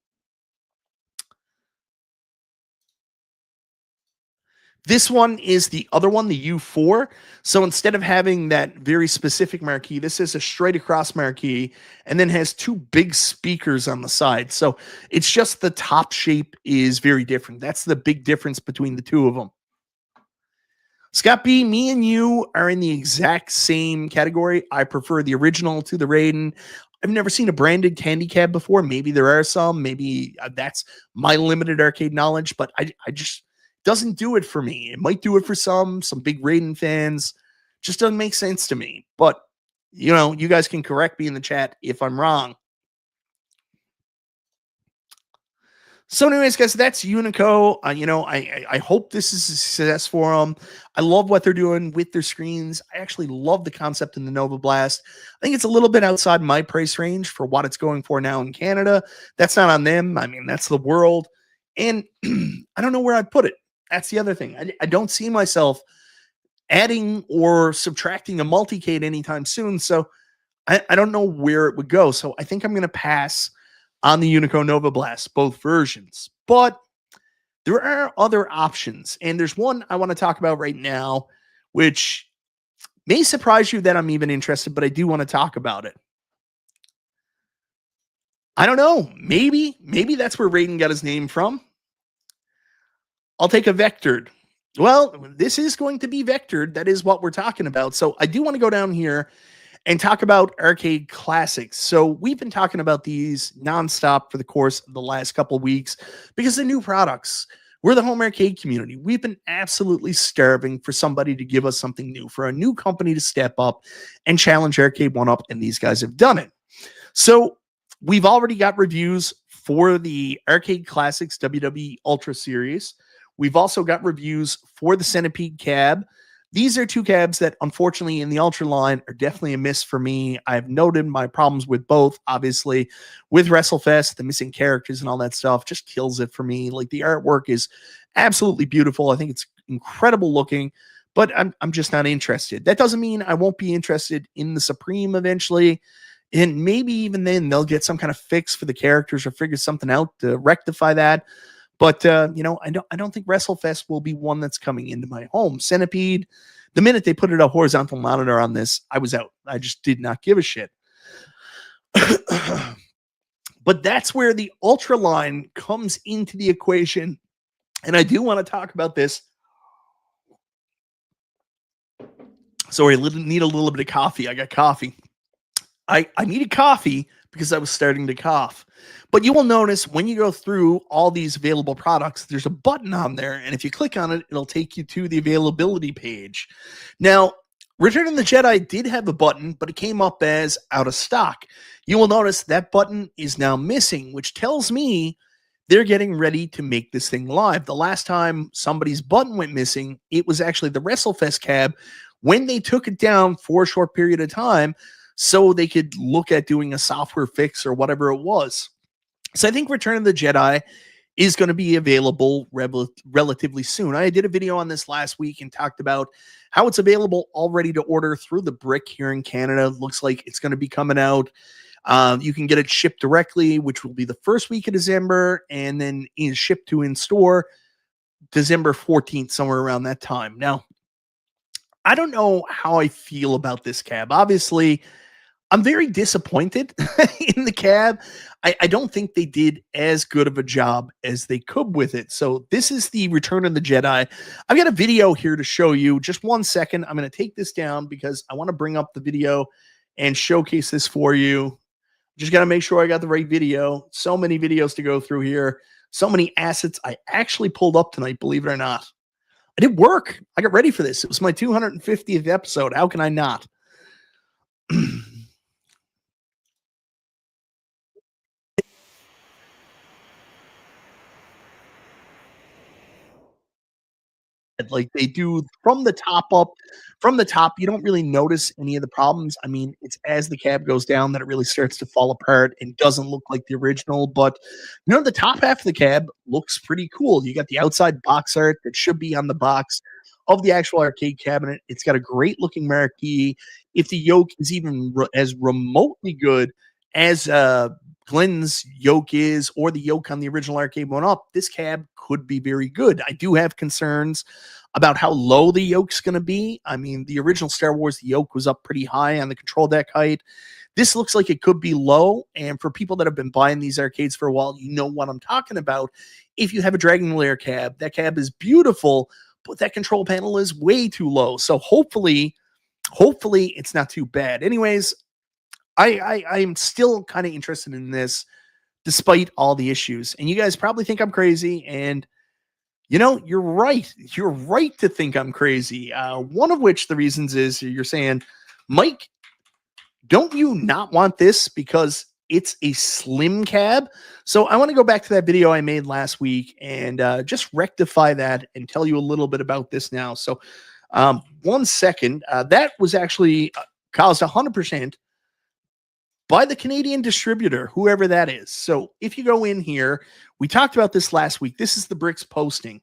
this one is the other one, the U4. So instead of having that very specific marquee, this is a straight across marquee and then has two big speakers on the side. So it's just the top shape is very different. That's the big difference between the two of them. Scott B, me and you are in the exact same category. I prefer the original to the Raiden. I've never seen a branded candy cab before. Maybe there are some. Maybe that's my limited arcade knowledge, but I just doesn't do it for me. It might do it for some big Raiden fans. Just doesn't make sense to me. But, you know, you guys can correct me in the chat if I'm wrong. So anyways, guys, that's Unico. I hope this is a success for them. I love what they're doing with their screens. I actually love the concept in the Nova Blast. I think it's a little bit outside my price range for what it's going for now in Canada. That's not on them. I mean, that's the world. And I don't know where I'd put it. That's the other thing. I don't see myself adding or subtracting a multicade anytime soon. So I don't know where it would go. So I think I'm going to pass on the Unico Nova Blast, both versions. But there are other options. And there's one I want to talk about right now, which may surprise you that I'm even interested, but I do want to talk about it. I don't know. Maybe that's where Raiden got his name from. I'll take a vectored. Well, this is going to be vectored. That is what we're talking about. So I do want to go down here and talk about arcade classics. So we've been talking about these nonstop for the course of the last couple of weeks because they're new products. We're the home arcade community. We've been absolutely starving for somebody to give us something new, for a new company to step up and challenge Arcade 1-Up, and these guys have done it. So we've already got reviews for the Arcade Classics WWE Ultra Series. We've also got reviews for the Centipede cab. These are two cabs that, unfortunately, in the Ultra line are definitely a miss for me. I've noted my problems with both, obviously. With WrestleFest, the missing characters and all that stuff just kills it for me. Like, the artwork is absolutely beautiful. I think it's incredible looking, but I'm just not interested. That doesn't mean I won't be interested in the Supreme eventually. And maybe even then they'll get some kind of fix for the characters or figure something out to rectify that. But, I don't think WrestleFest will be one that's coming into my home. Centipede, the minute they put it a horizontal monitor on this, I was out. I just did not give a shit. But that's where the Ultra line comes into the equation. And I do want to talk about this. Sorry, I need a little bit of coffee. I got coffee. I needed coffee because I was starting to cough. But you will notice when you go through all these available products, there's a button on there. And if you click on it, it'll take you to the availability page. Now, Return of the Jedi did have a button, but it came up as out of stock. You will notice that button is now missing, which tells me they're getting ready to make this thing live. The last time somebody's button went missing, it was actually the WrestleFest cab when they took it down for a short period of time so they could look at doing a software fix or whatever it was. So I think Return of the Jedi is going to be available relatively soon. I did a video on this last week and talked about how it's available already to order through the Brick here in Canada. Looks like it's going to be coming out. You can get it shipped directly, which will be the first week of December, and then shipped to in-store December 14th, somewhere around that time. Now, I don't know how I feel about this cab. Obviously, I'm very disappointed in the cab. I don't think they did as good of a job as they could with it. So this is the Return of the Jedi. I've got a video here to show you. Just 1 second. I'm going to take this down because I want to bring up the video and showcase this for you. Just got to make sure I got the right video. So many videos to go through here. So many assets I actually pulled up tonight, believe it or not. I did work. I got ready for this. It was my 250th episode. How can I not? Like they do from the top up. From the top, you don't really notice any of the problems. I mean, it's as the cab goes down that it really starts to fall apart and doesn't look like the original. But the top half of the cab looks pretty cool. You got the outside box art that should be on the box of the actual arcade cabinet. It's got a great looking marquee. If the yoke is even as remotely good as Glenn's yoke is, or the yoke on the original arcade one up, this cab could be very good. I do have concerns about how low the yoke's going to be. I mean, the original Star Wars, the yoke was up pretty high on the control deck height. This looks like it could be low. And for people that have been buying these arcades for a while, you know what I'm talking about. If you have a Dragon Lair cab, that cab is beautiful, but that control panel is way too low. So hopefully it's not too bad. Anyways, I'm still kind of interested in this despite all the issues. And you guys probably think I'm crazy. And, you're right. You're right to think I'm crazy. One of which the reasons is you're saying, Mike, don't you not want this because it's a slim cab? So I want to go back to that video I made last week and just rectify that and tell you a little bit about this now. So 1 second. That was actually caused 100% by the Canadian distributor, whoever that is. So if you go in here, we talked about this last week. This is the bricks posting.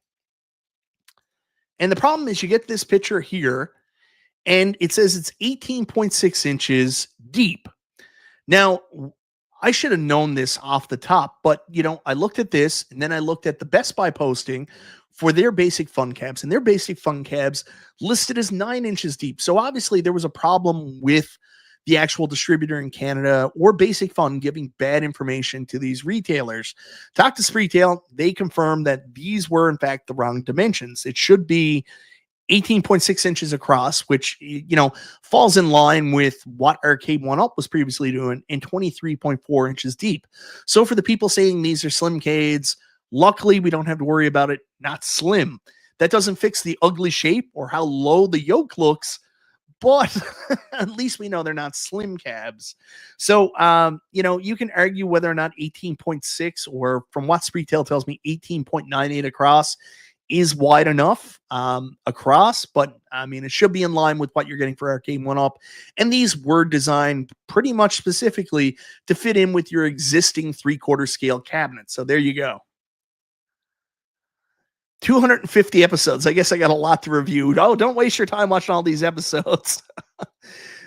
And the problem is you get this picture here, and it says it's 18.6 inches deep. Now, I should have known this off the top, but, I looked at this, and then I looked at the Best Buy posting for their basic fun cabs, and their basic fun cabs listed as 9 inches deep. So obviously there was a problem with the actual distributor in Canada or Basic Fun giving bad information to these retailers. Talk to Spreetail, they confirmed that these were in fact the wrong dimensions. It should be 18.6 inches across, which, falls in line with what Arcade 1-Up was previously doing, and 23.4 inches deep. So for the people saying these are slim cades, luckily we don't have to worry about it not slim. That doesn't fix the ugly shape or how low the yoke looks, but at least we know they're not slim cabs. So, you can argue whether or not 18.6 or, from what Spreetail tells me, 18.98 across is wide enough across, but I mean, it should be in line with what you're getting for Arcade 1-Up. And these were designed pretty much specifically to fit in with your existing 3/4 scale cabinet. So there you go. 250 episodes. I guess I got a lot to review. Oh, don't waste your time watching all these episodes.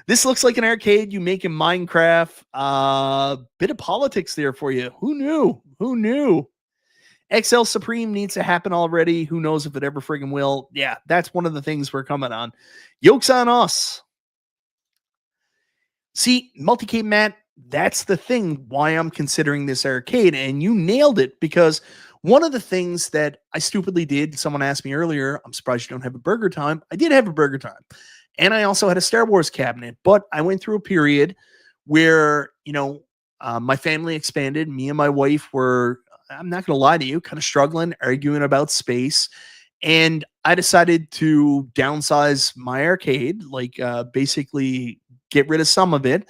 This looks like an arcade you make in Minecraft. Bit of politics there for you. Who knew? Who knew? XL Supreme needs to happen already. Who knows if it ever friggin' will. Yeah, that's one of the things we're coming on. Yoke's on us. See, multi-cade Matt, that's the thing why I'm considering this arcade. And you nailed it, because one of the things that I stupidly did, someone asked me earlier, I'm surprised you don't have a Burger Time. I did have a Burger Time. And I also had a Star Wars cabinet. But I went through a period where, my family expanded. Me and my wife were, I'm not going to lie to you, kind of struggling, arguing about space. And I decided to downsize my arcade, basically get rid of some of it.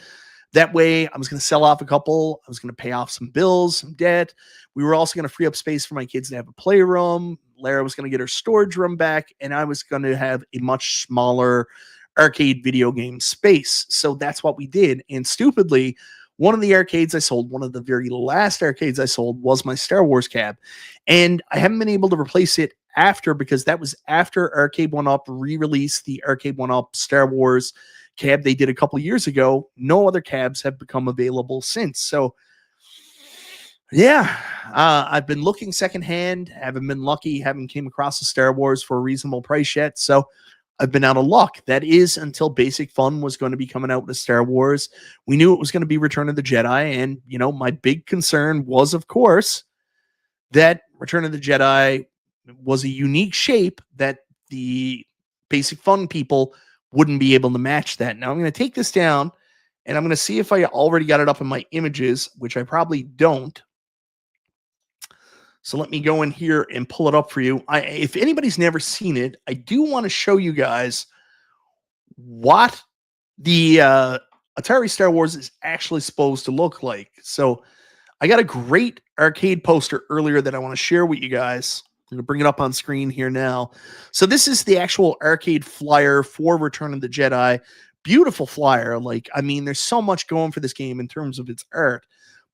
That way, I was going to sell off a couple. I was going to pay off some bills, some debt. We were also going to free up space for my kids to have a playroom. Lara was going to get her storage room back, and I was going to have a much smaller arcade video game space. So that's what we did. And stupidly, one of the arcades I sold, one of the very last arcades I sold, was my Star Wars cab. And I haven't been able to replace it after, because that was after Arcade 1-Up re-released the Arcade 1-Up Star Wars cab they did a couple years ago. No other cabs have become available since. So Yeah, I've been looking secondhand. Haven't been lucky. Haven't came across a Star Wars for a reasonable price yet. So I've been out of luck. That is until Basic Fun was going to be coming out with Star Wars. We knew it was going to be Return of the Jedi. And, you know, my big concern was, of course, that Return of the Jedi was a unique shape that the Basic Fun people wouldn't be able to match that. Now I'm going to take this down and I'm going to see if I already got it up in my images, which I probably don't. So let me go in here and pull it up for you. If anybody's never seen it, I do want to show you guys what the Atari Star Wars is actually supposed to look like. So I got a great arcade poster earlier that I want to share with you guys. I'm going to bring it up on screen here now. So this is the actual arcade flyer for Return of the Jedi. Beautiful flyer. Like, I mean, there's so much going for this game in terms of its art.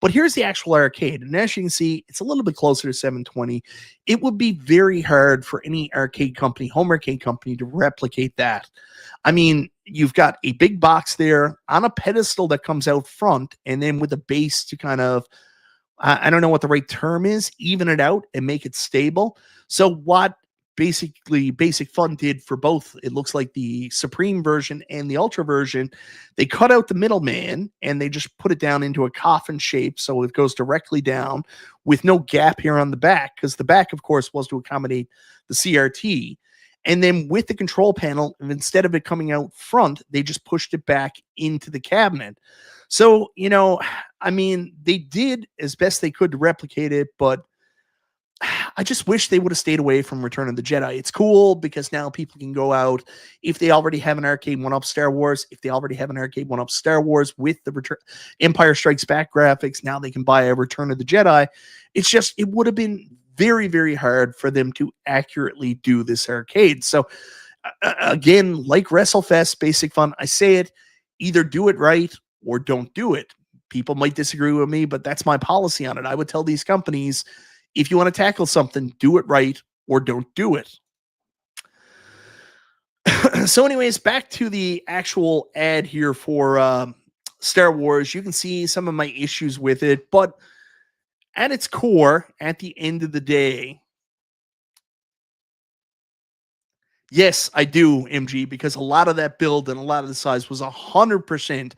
But here's the actual arcade. And as you can see, it's a little bit closer to 720. It would be very hard for any arcade company, home arcade company, to replicate that. I mean, you've got a big box there on a pedestal that comes out front, and then with a base to kind of, I don't know what the right term is, even it out and make it stable. So what basically Basic Fun did for both, it looks like the Supreme version and the Ultra version, they cut out the middleman and they just put it down into a coffin shape so it goes directly down with no gap here on the back, because the back, of course, was to accommodate the CRT. And then with the control panel, instead of it coming out front, they just pushed it back into the cabinet. So, you know, I mean, they did as best they could to replicate it, but I just wish they would have stayed away from Return of the Jedi. It's cool because now people can go out, if they already have an arcade one-up Star Wars, if they already have an arcade one-up Star Wars with the Empire Strikes Back graphics, now they can buy a Return of the Jedi. It's just, it would have been very, very hard for them to accurately do this arcade. So again, like WrestleFest, Basic Fun, I say it, either do it right or don't do it. People might disagree with me, but that's my policy on it. I would tell these companies, if you want to tackle something, do it right or don't do it. So anyways, back to the actual ad here for Star Wars. You can see some of my issues with it, but at its core, at the end of the day, yes, I do, MG, because a lot of that build and a lot of the size was 100%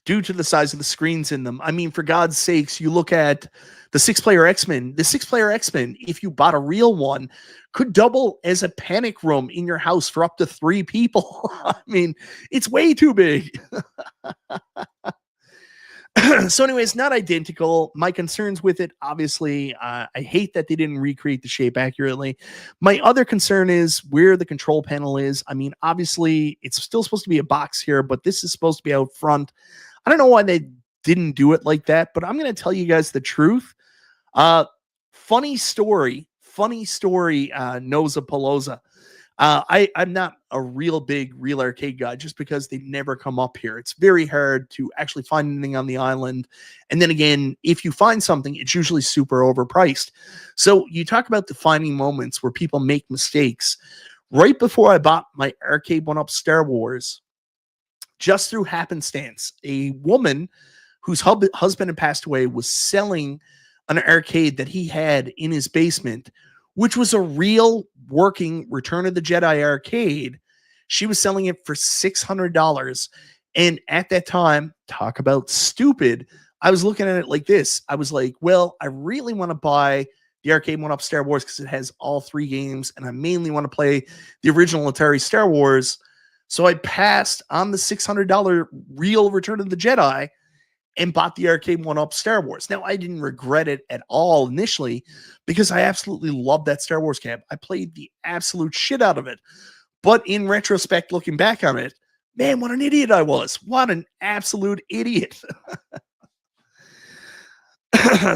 due to the size of the screens in them. I mean, for God's sakes, you look at the six-player X-Men. The six-player X-Men, if you bought a real one, could double as a panic room in your house for up to 3 people. I mean, it's way too big. So anyways, not identical. My concerns with it, obviously, I hate that they didn't recreate the shape accurately. My other concern is where the control panel is. I mean, obviously, it's still supposed to be a box here, but this is supposed to be out front. I don't know why they didn't do it like that, but I'm going to tell you guys the truth. Funny story, Noza Peloza. I'm not a real arcade guy just because they never come up here. It's very hard to actually find anything on the island. And then again, if you find something, it's usually super overpriced. So you talk about defining moments where people make mistakes. Right before I bought my arcade one-up Star Wars, just through happenstance, a woman whose husband had passed away was selling an arcade that he had in his basement, which was a real working Return of the Jedi arcade. She was selling it for $600. And at that time, talk about stupid, I was looking at it like this. I was like, well, I really want to buy the arcade one-up Star Wars because it has all 3 games, and I mainly want to play the original Atari Star Wars. So I passed on the $600 real Return of the Jedi and bought the arcade one-up Star Wars. Now, I didn't regret it at all initially because I absolutely loved that Star Wars cab. I played the absolute shit out of it. But in retrospect, looking back on it, man, what an idiot I was. What an absolute idiot.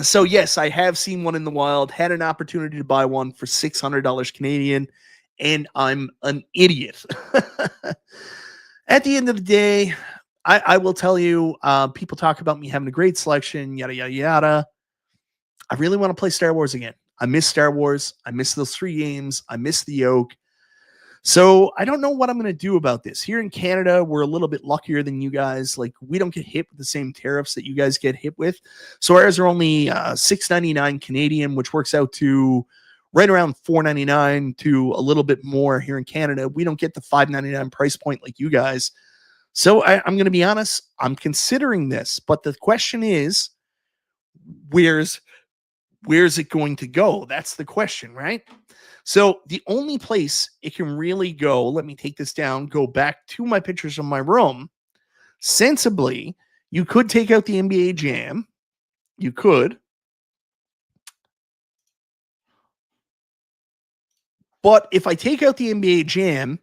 So yes, I have seen one in the wild, had an opportunity to buy one for $600 Canadian, and I'm an idiot. At the end of the day, I will tell you, people talk about me having a great selection, yada, yada, yada. I really want to play Star Wars again. I miss Star Wars. I miss those 3 games. I miss the yoke. So I don't know what I'm going to do about this. Here in Canada, we're a little bit luckier than you guys. Like, we don't get hit with the same tariffs that you guys get hit with. So ours are only $6.99 Canadian, which works out to right around $4.99 to a little bit more here in Canada. We don't get the $5.99 price point like you guys. So I'm going to be honest, I'm considering this. But the question is, where's it going to go? That's the question, right? So the only place it can really go, let me take this down, go back to my pictures of my room. Sensibly, you could take out the NBA Jam. You could. But if I take out the NBA Jam,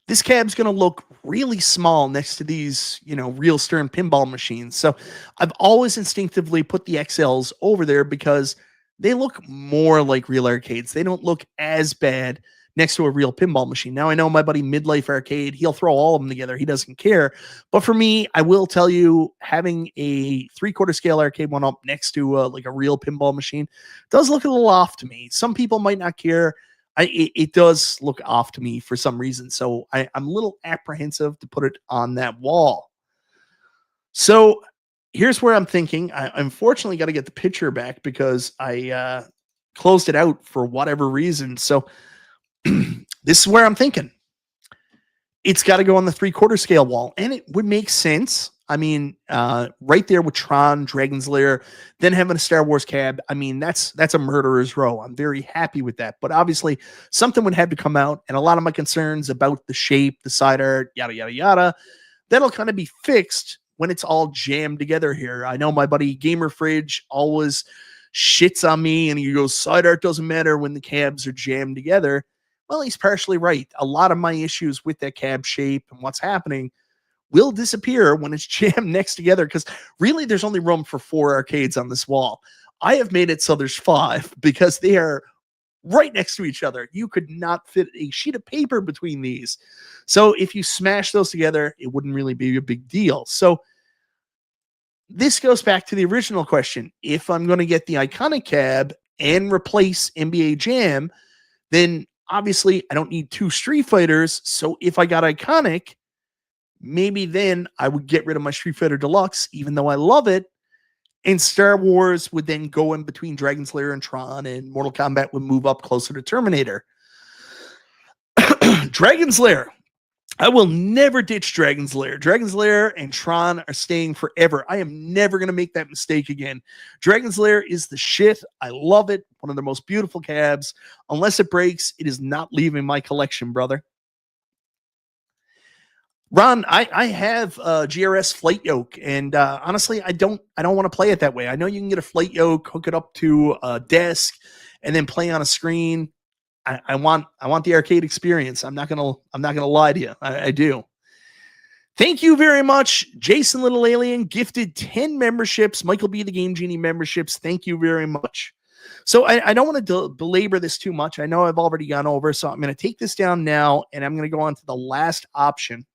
this cab's going to look really small next to these, real Stern pinball machines. So I've always instinctively put the XLs over there because they look more like real arcades. They don't look as bad next to a real pinball machine. Now, I know my buddy Midlife Arcade, he'll throw all of them together. He doesn't care. But for me, I will tell you, having a 3/4 scale arcade one up next to like a real pinball machine does look a little off to me. Some people might not care. It does look off to me for some reason. So I'm a little apprehensive to put it on that wall. So here's where I'm thinking. I unfortunately got to get the picture back because I closed it out for whatever reason. So this is where I'm thinking. It's got to go on the 3/4 scale wall. And it would make sense. I mean, right there with Tron, Dragon's Lair, then having a Star Wars cab. I mean, that's a murderer's row. I'm very happy with that. But obviously, something would have to come out. And a lot of my concerns about the shape, the side art, yada, yada, yada, that'll kind of be fixed when it's all jammed together here. I know my buddy Gamer Fridge always shits on me and he goes, side art doesn't matter when the cabs are jammed together. Well, he's partially right. A lot of my issues with that cab shape and what's happening will disappear when it's jammed next together, because really there's only room for 4 arcades on this wall. I have made it so there's 5 because they are right next to each other. You could not fit a sheet of paper between these. So if you smash those together, it wouldn't really be a big deal. So this goes back to the original question. If I'm going to get the iconic cab and replace NBA Jam, then obviously I don't need 2 Street Fighters. So if I got iconic, maybe then I would get rid of my Street Fighter Deluxe, even though I love it. And Star Wars would then go in between Dragon's Lair and Tron, and Mortal Kombat would move up closer to Terminator. Dragon's Lair. I will never ditch Dragon's Lair. Dragon's Lair and Tron are staying forever. I am never going to make that mistake again. Dragon's Lair is the shit. I love it. One of the most beautiful cabs. Unless it breaks, it is not leaving my collection, brother. Ron, I have a GRS flight yoke, and honestly, I don't want to play it that way. I know you can get a flight yoke, hook it up to a desk, and then play on a screen. I want the arcade experience. I'm not gonna lie to you. I do. Thank you very much, Jason Little Alien. Gifted 10 memberships. Michael B. the Game Genie memberships. Thank you very much. So I don't want to belabor this too much. I know I've already gone over, so I'm going to take this down now, and I'm going to go on to the last option.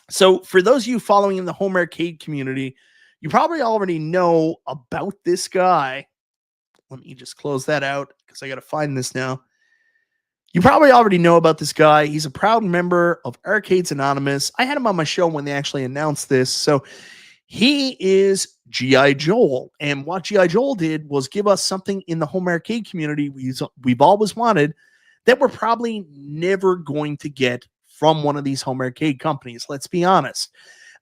So for those of you following in the home arcade community, you probably already know about this guy. Let me just close that out because I got to find this now. You probably already know about this guy. He's a proud member of Arcades Anonymous. I had him on my show when they actually announced this. So he is G.I. Joel. And what G.I. Joel did was give us something in the home arcade community we've always wanted that we're probably never going to get from one of these home arcade companies. Let's be honest.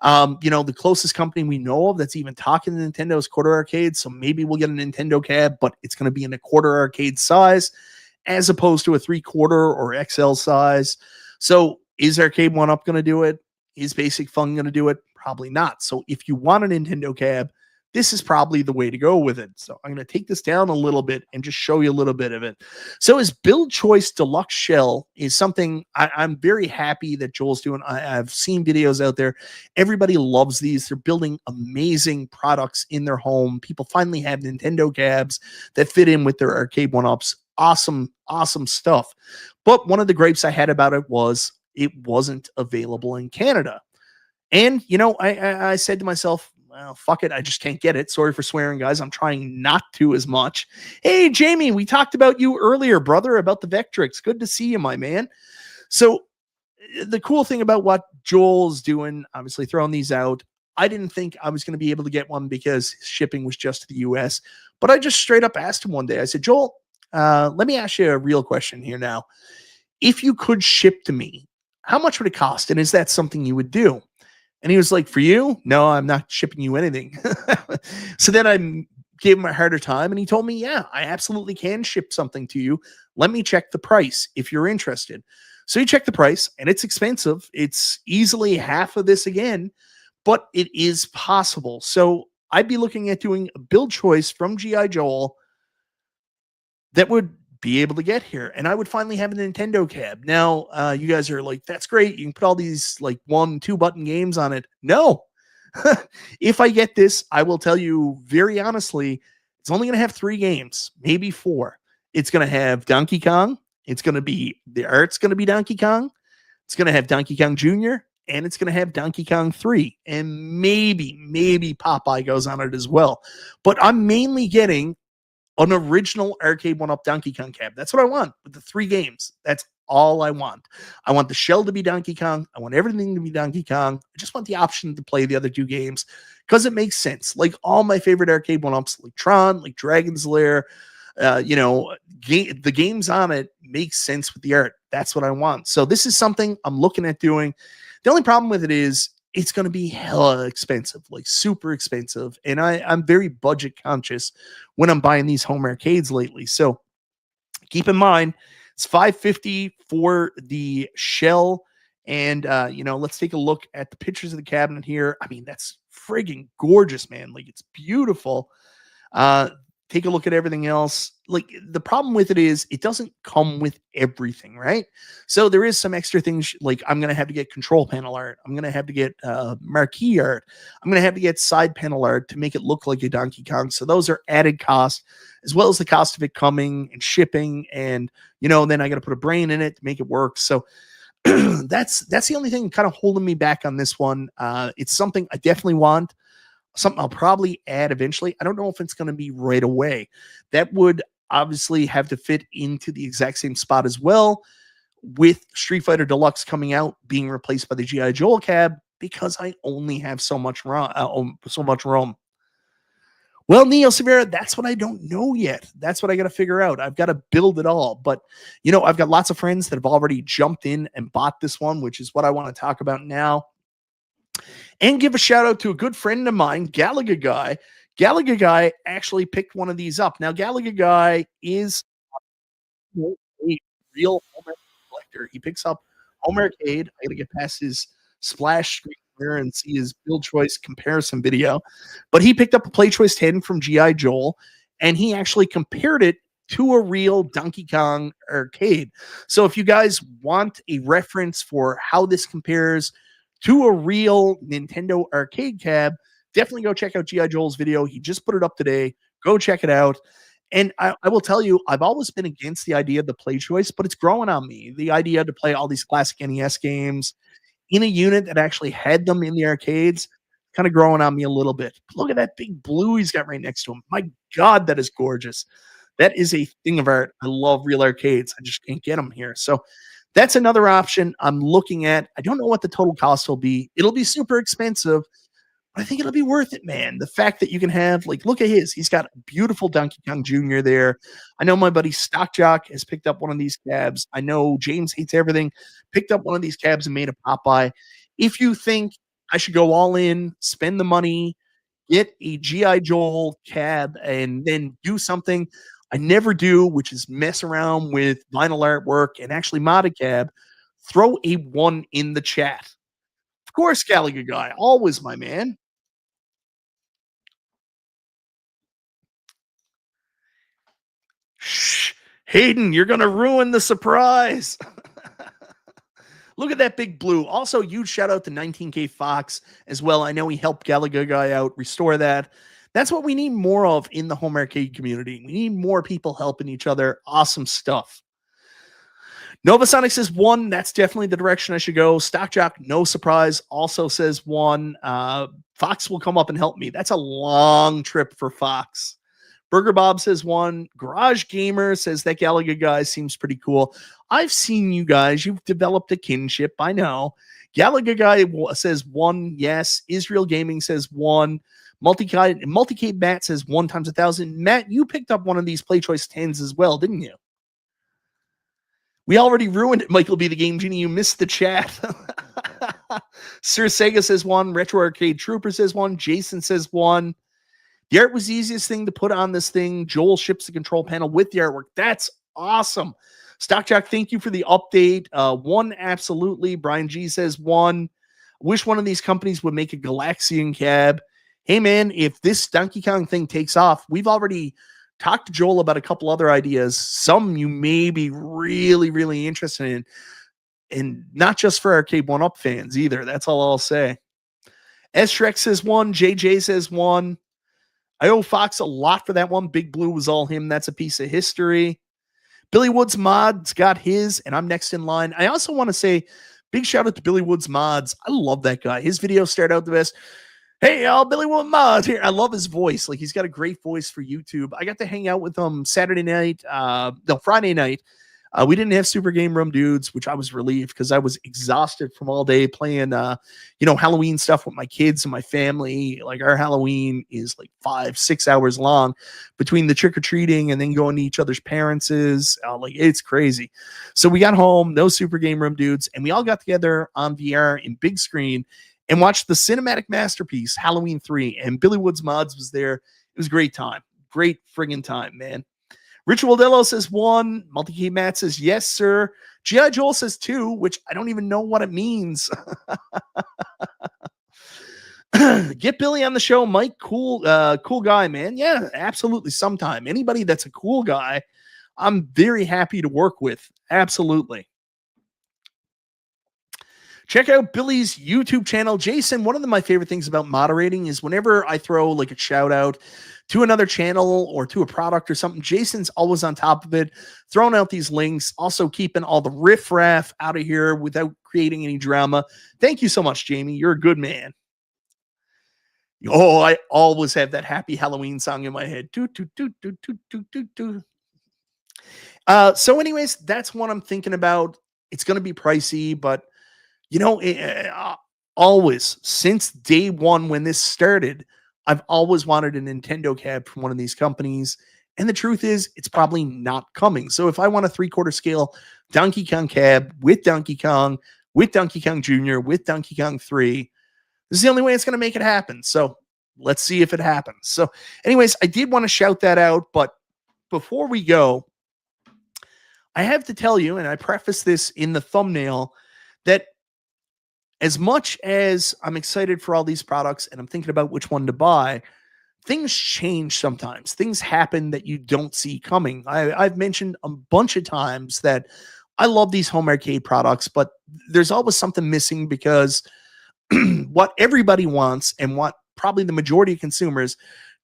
The closest company we know of that's even talking to Nintendo is Quarter Arcade. So maybe we'll get a Nintendo cab, but it's going to be in a quarter arcade size as opposed to a 3/4 or XL size. So is Arcade 1-Up going to do it? Is Basic Fun going to do it? Probably not. So if you want a Nintendo cab, this is probably the way to go with it. So I'm going to take this down a little bit and just show you a little bit of it. So his Build Choice Deluxe Shell is something I'm very happy that Joel's doing. I've seen videos out there. Everybody loves these. They're building amazing products in their home. People finally have Nintendo cabs that fit in with their Arcade 1-Ups. Awesome, awesome stuff. But one of the gripes I had about it was it wasn't available in Canada. And, I said to myself, well, fuck it. I just can't get it. Sorry for swearing, guys. I'm trying not to as much. Hey, Jamie, we talked about you earlier, brother, about the Vectrex. Good to see you, my man. So the cool thing about what Joel's doing, obviously throwing these out, I didn't think I was going to be able to get one because shipping was just to the US. But I just straight up asked him one day. I said, Joel, let me ask you a real question here now. If you could ship to me, how much would it cost? And is that something you would do? And he was like, for you? No, I'm not shipping you anything. So then I gave him a harder time and he told me, yeah, I absolutely can ship something to you. Let me check the price if you're interested. So you check the price and it's expensive. It's easily half of this again, but it is possible. So I'd be looking at doing a build choice from G.I. Joel that would be able to get here. And I would finally have a Nintendo cab. Now, you guys are like, that's great. You can put all these like 1-2 button games on it. No. If I get this, I will tell you very honestly, it's only going to have 3 games, maybe 4. It's going to have Donkey Kong. It's going to be, the art's going to be Donkey Kong. It's going to have Donkey Kong Jr. And it's going to have Donkey Kong 3. And maybe Popeye goes on it as well. But I'm mainly getting an original arcade 1-up Donkey Kong cab. That's what I want with the 3 games. That's all I want. I want the shell to be Donkey Kong. I want everything to be Donkey Kong. I just want the option to play the other 2 games because it makes sense. Like all my favorite arcade 1-ups, like Tron, like Dragon's Lair, the games on it make sense with the art. That's what I want. So this is something I'm looking at doing. The only problem with it is it's going to be hella expensive, like super expensive. And I'm very budget conscious when I'm buying these home arcades lately. So keep in mind, it's $550 for the shell. And, let's take a look at the pictures of the cabinet here. I mean, that's friggin' gorgeous, man. Like, it's beautiful. Take a look at everything else. Like, the problem with it is it doesn't come with everything, right? So there is some extra things, like I'm going to have to get control panel art. I'm going to have to get marquee art. I'm going to have to get side panel art to make it look like a Donkey Kong. So those are added costs, as well as the cost of it coming and shipping. And, then I got to put a brain in it to make it work. So that's the only thing kind of holding me back on this one. It's something I definitely want. Something I'll probably add eventually. I don't know if it's going to be right away. That would obviously have to fit into the exact same spot as well, with Street Fighter Deluxe coming out, being replaced by the G.I. Joel cab, because I only have so much room. Well, Neo Severa, that's what I don't know yet. That's what I got to figure out. I've got to build it all. But, I've got lots of friends that have already jumped in and bought this one, which is what I want to talk about now. And give a shout out to a good friend of mine, Galaga Guy. Galaga Guy actually picked one of these up. Now, Galaga Guy is a real home arcade collector. He picks up home arcade. I got to get past his splash screen here and see his build choice comparison video. But he picked up a Play Choice 10 from G.I. Joel, and he actually compared it to a real Donkey Kong arcade. So if you guys want a reference for how this compares to a real Nintendo arcade cab, definitely go check out G.I. Joel's video. He just put it up today. Go check it out. And I will tell you, I've always been against the idea of the Play Choice, but it's growing on me. The idea to play all these classic NES games in a unit that actually had them in the arcades, kind of growing on me a little bit. Look at that big blue he's got right next to him. My God, that is gorgeous. That is a thing of art. I love real arcades. I just can't get them here. So that's another option I'm looking at. I don't know what the total cost will be. It'll be super expensive, but I think it'll be worth it, man. The fact that you can have, like, look at his. He's got a beautiful Donkey Kong Jr. there. I know my buddy Stock Jock has picked up one of these cabs. I know James Hates Everything picked up one of these cabs and made a Popeye. If you think I should go all in, spend the money, get a G.I. Joel cab, and then do something I never do, which is mess around with vinyl artwork and actually mod a cab, throw a 1 in the chat. Of course, Gallagher Guy, always my man. Shh, Hayden, you're going to ruin the surprise. Look at that big blue. Also, huge shout out to 19K Fox as well. I know he helped Gallagher Guy out, restore that. That's what we need more of in the home arcade community. We need more people helping each other. Awesome stuff. Nova Sonic says 1. That's definitely the direction I should go. Stock Jock, no surprise, also says 1. Fox will come up and help me. That's a long trip for Fox. Burger Bob says 1. Garage Gamer says that Galaga guy seems pretty cool. I've seen you guys. You've developed a kinship. I know. Galaga guy says 1. Yes. Israel Gaming says 1. Multicade Matt says 1 times 1,000. Matt, you picked up one of these Play Choice 10s as well, didn't you? We already ruined it, Michael B. the Game Genie. You missed the chat. Sir Sega says 1. Retro Arcade Trooper says 1. Jason says 1. The art was the easiest thing to put on this thing. Joel ships the control panel with the artwork. That's awesome. Stockjock, thank you for the update. 1, absolutely. Brian G says 1. Wish one of these companies would make a Galaxian cab. Hey, man, if this Donkey Kong thing takes off, we've already talked to Joel about a couple other ideas. Some you may be really, really interested in. And not just for Arcade 1-Up fans either. That's all I'll say. S-Shrek says 1. JJ says 1. I owe Fox a lot for that one. Big Blue was all him. That's a piece of history. Billy Woods Mods got his, and I'm next in line. I also want to say big shout out to Billy Woods Mods. I love that guy. His videos start out the best. Hey, y'all, Billy Woods Mods here. I love his voice. Like, he's got a great voice for YouTube. I got to hang out with him Friday night. We didn't have Super Game Room dudes, which I was relieved because I was exhausted from all day playing, Halloween stuff with my kids and my family. Like, our Halloween is like 5-6 hours long between the trick-or-treating and then going to each other's parents'. It's crazy. So we got home, no Super Game Room dudes, and we all got together on VR in big screen and watched the cinematic masterpiece, Halloween 3, and Billy Woods Mods was there. It was a great time. Great friggin' time, man. Ritual Dello says 1. Multi-Key Matt says yes, sir. G.I. Joel says 2, which I don't even know what it means. Get Billy on the show, Mike. Cool guy, man. Yeah, absolutely. Sometime. Anybody that's a cool guy, I'm very happy to work with. Absolutely. Check out Billy's YouTube channel. Jason, one of my favorite things about moderating is whenever I throw like a shout out to another channel or to a product or something, Jason's always on top of it, throwing out these links, also keeping all the riffraff out of here without creating any drama. Thank you so much, Jamie. You're a good man. Oh, I always have that happy Halloween song in my head. So anyways, that's what I'm thinking about. It's going to be pricey, but always since day one when this started, I've always wanted a Nintendo cab from one of these companies. And the truth is, it's probably not coming. So if I want a 3/4 scale Donkey Kong cab with Donkey Kong Jr., with Donkey Kong 3, this is the only way it's going to make it happen. So let's see if it happens. So anyways, I did want to shout that out. But before we go, I have to tell you, and I preface this in the thumbnail, that as much as I'm excited for all these products and I'm thinking about which one to buy, things change sometimes. Things happen that you don't see coming. I've mentioned a bunch of times that I love these home arcade products, but there's always something missing because what everybody wants and what probably the majority of consumers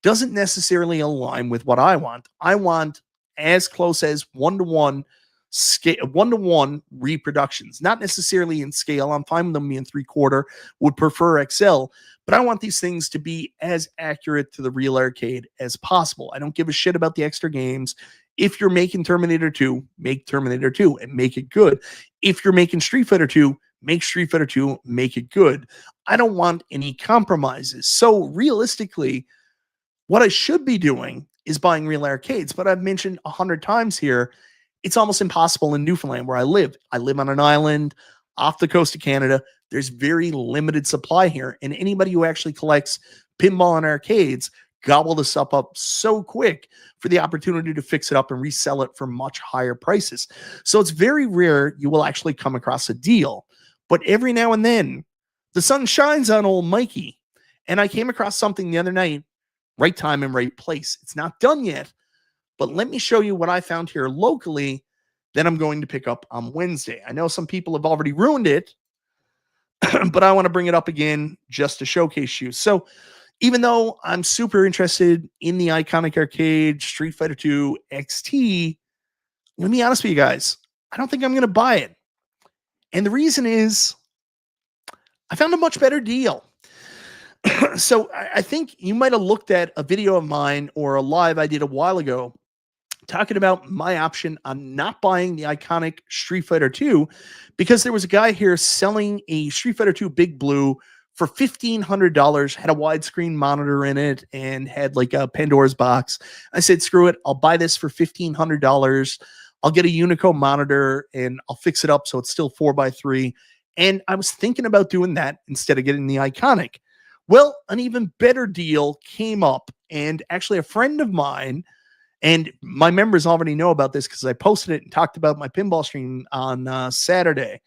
doesn't necessarily align with what I want. I want as close as 1-to-1 scale, 1-to-1 reproductions, not necessarily in scale. I'm fine with them being 3/4, would prefer XL, but I want these things to be as accurate to the real arcade as possible. I don't give a shit about the extra games. If you're making Terminator 2, make Terminator 2 and make it good. If you're making Street Fighter 2, make Street Fighter 2, make it good. I don't want any compromises. So realistically, what I should be doing is buying real arcades, but I've mentioned 100 times here, it's almost impossible in Newfoundland where I live. I live on an island off the coast of Canada. There's very limited supply here. And anybody who actually collects pinball and arcades gobble this up so quick for the opportunity to fix it up and resell it for much higher prices. So it's very rare you will actually come across a deal. But every now and then, the sun shines on old Mikey. And I came across something the other night, right time and right place. It's not done yet. But let me show you what I found here locally that I'm going to pick up on Wednesday. I know some people have already ruined it, but I want to bring it up again just to showcase you. So even though I'm super interested in the iconic arcade Street Fighter 2 XT, let me be honest with you guys, I don't think I'm going to buy it. And the reason is I found a much better deal. So I think you might have looked at a video of mine or a live I did a while ago talking about my option on not buying the iconic Street Fighter 2 because there was a guy here selling a Street Fighter 2 Big Blue for $1,500, had a widescreen monitor in it, and had like a Pandora's box. I said, screw it. I'll buy this for $1,500. I'll get a Unico monitor and I'll fix it up so it's still 4x3. And I was thinking about doing that instead of getting the iconic. Well, an even better deal came up, and actually a friend of mine, and my members already know about this because I posted it and talked about my pinball stream on Saturday.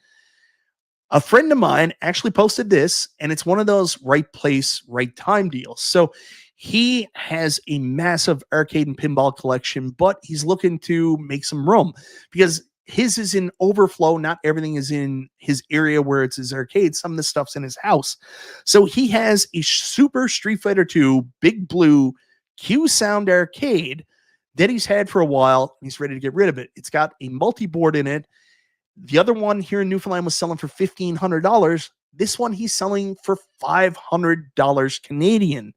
A friend of mine actually posted this, and it's one of those right place, right time deals. So he has a massive arcade and pinball collection, but he's looking to make some room because his is in overflow. Not everything is in his area where it's his arcade. Some of the stuff's in his house. So he has a Super Street Fighter 2 Big Blue Q Sound arcade that he's had for a while. He's ready to get rid of it. It's got a multi-board in it. The other one here in Newfoundland was selling for $1,500. This one he's selling for $500 Canadian.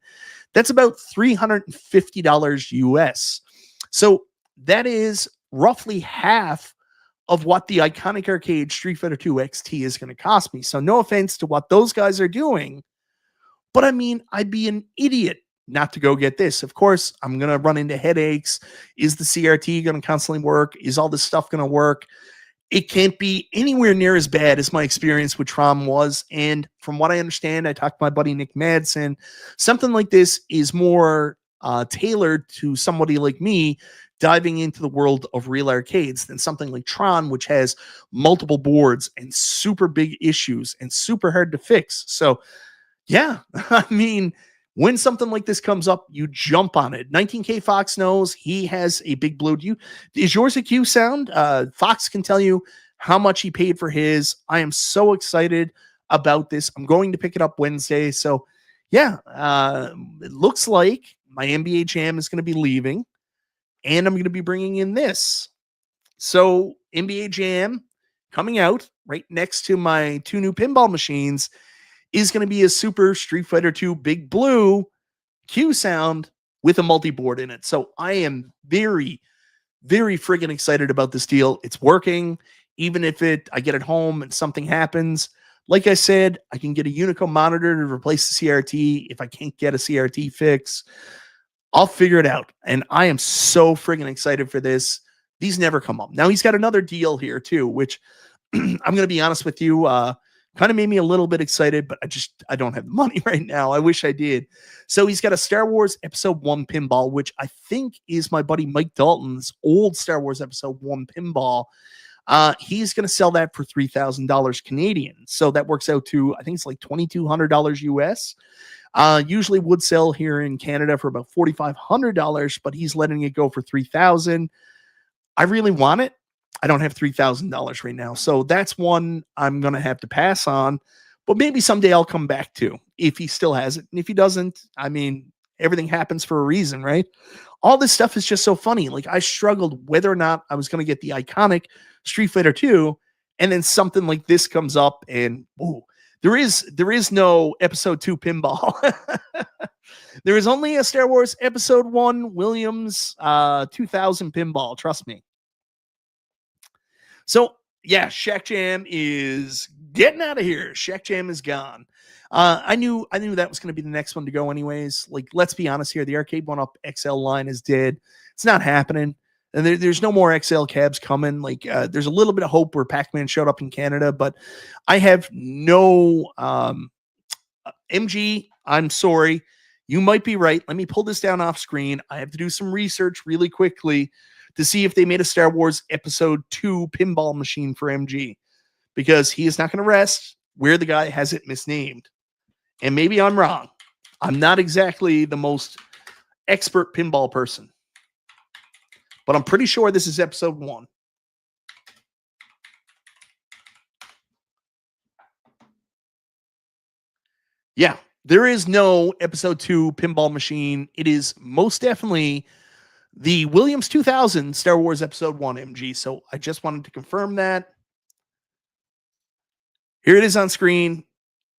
That's about $350 US. So that is roughly half of what the iconic arcade Street Fighter 2 XT is going to cost me. So no offense to what those guys are doing, but I mean, I'd be an idiot not to go get this. Of course, I'm going to run into headaches. Is the CRT going to constantly work? Is all this stuff going to work? It can't be anywhere near as bad as my experience with Trom was. And from what I understand, I talked to my buddy Nick Madsen, something like this is more tailored to somebody like me diving into the world of real arcades than something like Tron, which has multiple boards and super big issues and super hard to fix. So yeah, I mean, when something like this comes up, you jump on it. 19K Fox knows he has a Big Blue. Is yours a Q Sound? Fox can tell you how much he paid for his. I am so excited about this. I'm going to pick it up Wednesday. So yeah, it looks like my NBA Jam is going to be leaving, and I'm going to be bringing in this. So NBA Jam coming out right next to my two new pinball machines is going to be a Super Street Fighter 2 Big Blue Q Sound with a multi-board in it. So I am very, very friggin' excited about this deal. It's working. Even if I get it home and something happens, like I said, I can get a Unico monitor to replace the CRT. If I can't get a CRT fix, I'll figure it out. And I am so friggin' excited for this. These never come up. Now he's got another deal here too, which I'm going to be honest with you, kind of made me a little bit excited, but I don't have the money right now. I wish I did. So he's got a Star Wars Episode 1 pinball, which I think is my buddy Mike Dalton's old Star Wars Episode 1 pinball. He's going to sell that for $3,000 Canadian. So that works out to, I think it's like $2,200 US. Usually would sell here in Canada for about $4,500, but he's letting it go for $3,000. I really want it. I don't have $3,000 right now. So that's one I'm going to have to pass on, but maybe someday I'll come back to if he still has it. And if he doesn't, I mean, everything happens for a reason, right? All this stuff is just so funny. Like I struggled whether or not I was going to get the iconic Street Fighter 2, and then something like this comes up and ooh, there is no Episode 2 pinball. There is only a Star Wars Episode 1 Williams 2000 pinball. Trust me. So yeah, Shack Jam is getting out of here. Shack Jam is gone. I knew that was going to be the next one to go anyways. Like, let's be honest here. The Arcade 1-Up XL line is dead. It's not happening. And there's no more XL cabs coming. Like, there's a little bit of hope where Pac-Man showed up in Canada, but I have no MG. I'm sorry. You might be right. Let me pull this down off screen. I have to do some research really quickly to see if they made a Star Wars Episode 2 pinball machine for MG, because he is not going to rest where the guy has it misnamed. And maybe I'm wrong. I'm not exactly the most expert pinball person, but I'm pretty sure this is Episode 1. Yeah, there is no Episode 2 pinball machine. It is most definitely the Williams 2000 Star Wars Episode 1 MG. So I just wanted to confirm that. Here it is on screen.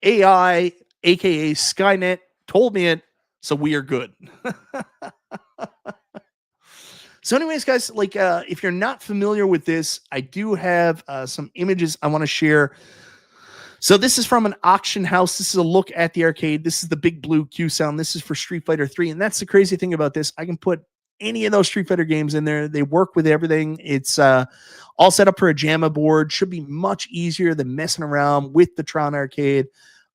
AI, aka Skynet, told me it, so we are good. So anyways, guys, like if you're not familiar with this, I do have some images I want to share. So this is from an auction house. This is a look at the arcade. This is the Big Blue Q sound. This is for Street Fighter 3. And that's the crazy thing about this. I can put any of those Street Fighter games in there. They work with everything. It's all set up for a JAMA board. Should be much easier than messing around with the Tron arcade.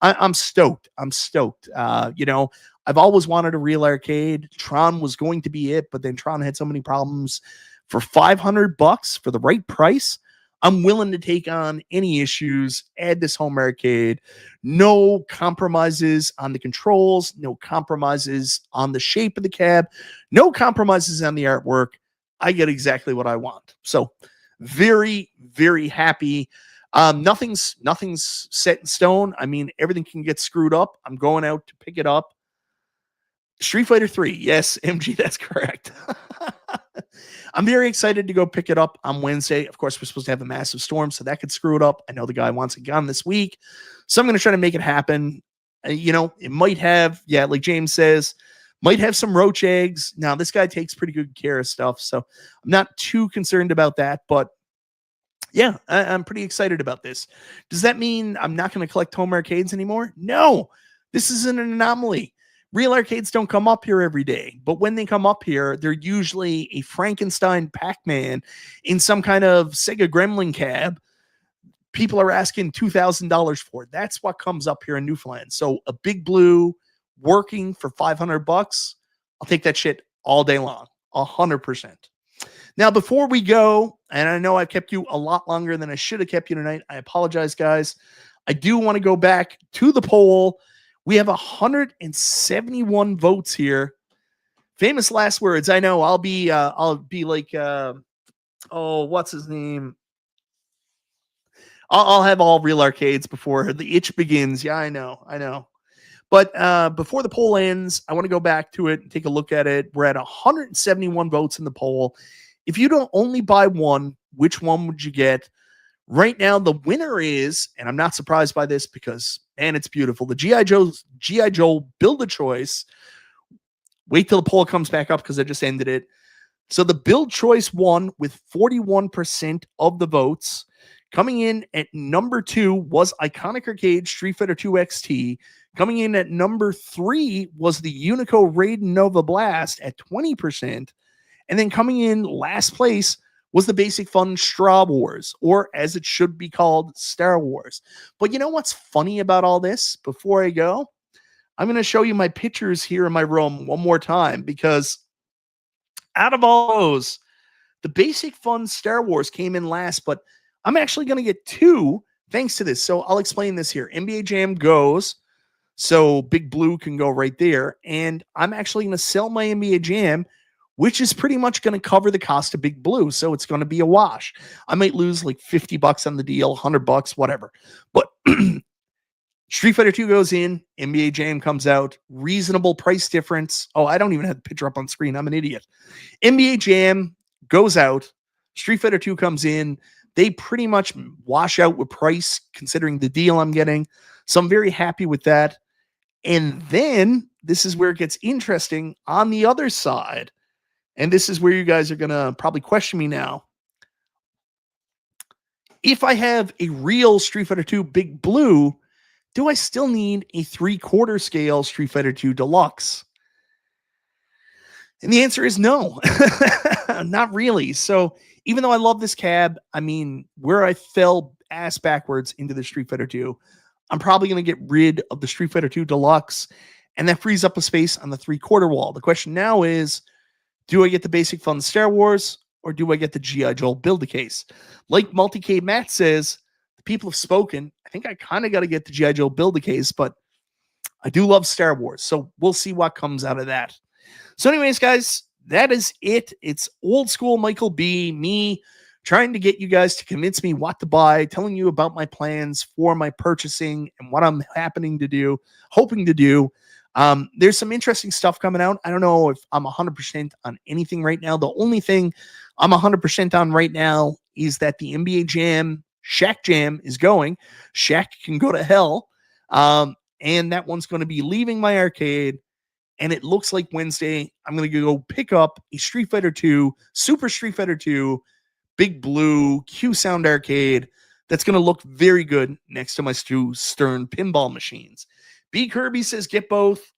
I'm stoked. I'm stoked. You know, I've always wanted a real arcade. Tron was going to be it, but then Tron had so many problems. For $500 for the right price, I'm willing to take on any issues, add this home arcade. No compromises on the controls, no compromises on the shape of the cab, no compromises on the artwork. I get exactly what I want. So very, very happy. Nothing's set in stone. I mean, everything can get screwed up. I'm going out to pick it up. Street Fighter 3. Yes, MG, that's correct. I'm very excited to go pick it up on Wednesday. Of course, we're supposed to have a massive storm, so that could screw it up. I know the guy wants it gone this week, so I'm going to try to make it happen. You know, it might have, yeah, like James says, might have some roach eggs. Now, this guy takes pretty good care of stuff, so I'm not too concerned about that, but yeah, I'm pretty excited about this. Does that mean I'm not going to collect home arcades anymore? No, this is an anomaly. Real arcades don't come up here every day, but when they come up here, they're usually a Frankenstein Pac-Man in some kind of Sega Gremlin cab. People are asking $2,000 for it. That's what comes up here in Newfoundland. So a Big Blue working for $500, I'll take that shit all day long, 100%. Now, before we go, and I know I've kept you a lot longer than I should have kept you tonight. I apologize, guys. I do want to go back to the poll. We have 171 votes here. Famous last words. I know I'll be like, what's his name? I'll have all real arcades before the itch begins. Yeah, I know. But before the poll ends, I want to go back to it and take a look at it. We're at 171 votes in the poll. If you don't only buy one, which one would you get? Right now, the winner is, and I'm not surprised by this because, man, it's beautiful. The G.I. Joe Build-A-Choice. Wait till the poll comes back up because I just ended it. So the Build Choice won with 41% of the votes. Coming in at number 2 was Iconic Arcade Street Fighter 2 XT. Coming in at number 3 was the Unico Raiden Nova Blast at 20%. And then coming in last place was the Basic Fun Straw Wars, or as it should be called, Star Wars. But you know what's funny about all this? Before I go, I'm going to show you my pictures here in my room one more time, because out of all those, the Basic Fun Star Wars came in last, but I'm actually going to get 2 thanks to this. So I'll explain this here. NBA Jam goes, so Big Blue can go right there, and I'm actually going to sell my NBA Jam, which is pretty much going to cover the cost of Big Blue. So it's going to be a wash. I might lose like $50 on the deal, $100, whatever. But Street Fighter 2 goes in, NBA Jam comes out, reasonable price difference. Oh, I don't even have the picture up on screen. I'm an idiot. NBA Jam goes out, Street Fighter 2 comes in. They pretty much wash out with price considering the deal I'm getting. So I'm very happy with that. And then this is where it gets interesting on the other side. And this is where you guys are going to probably question me now. If I have a real Street Fighter 2 Big Blue, do I still need a 3/4 scale Street Fighter 2 Deluxe? And the answer is no, not really. So even though I love this cab, I mean, where I fell ass backwards into the Street Fighter 2, I'm probably going to get rid of the Street Fighter 2 Deluxe, and that frees up a space on the 3/4 wall. The question now is, do I get the Basic Fun Star Wars, or do I get the G.I. Joe Build-A-Case? Like Multi-K Matt says, the people have spoken. I think I kind of got to get the G.I. Joe Build-A-Case, but I do love Star Wars, so we'll see what comes out of that. So anyways, guys, that is it. It's old school Michael B, me trying to get you guys to convince me what to buy, telling you about my plans for my purchasing and what I'm hoping to do. There's some interesting stuff coming out. I don't know if I'm 100% on anything right now. The only thing I'm 100% on right now is that the NBA Jam, Shaq Jam is going. Shaq can go to hell. and that one's going to be leaving my arcade. And it looks like Wednesday, I'm going to go pick up a Street Fighter 2, Super Street Fighter 2, Big Blue, Q Sound arcade that's going to look very good next to my two Stern pinball machines. B. Kirby says, get both.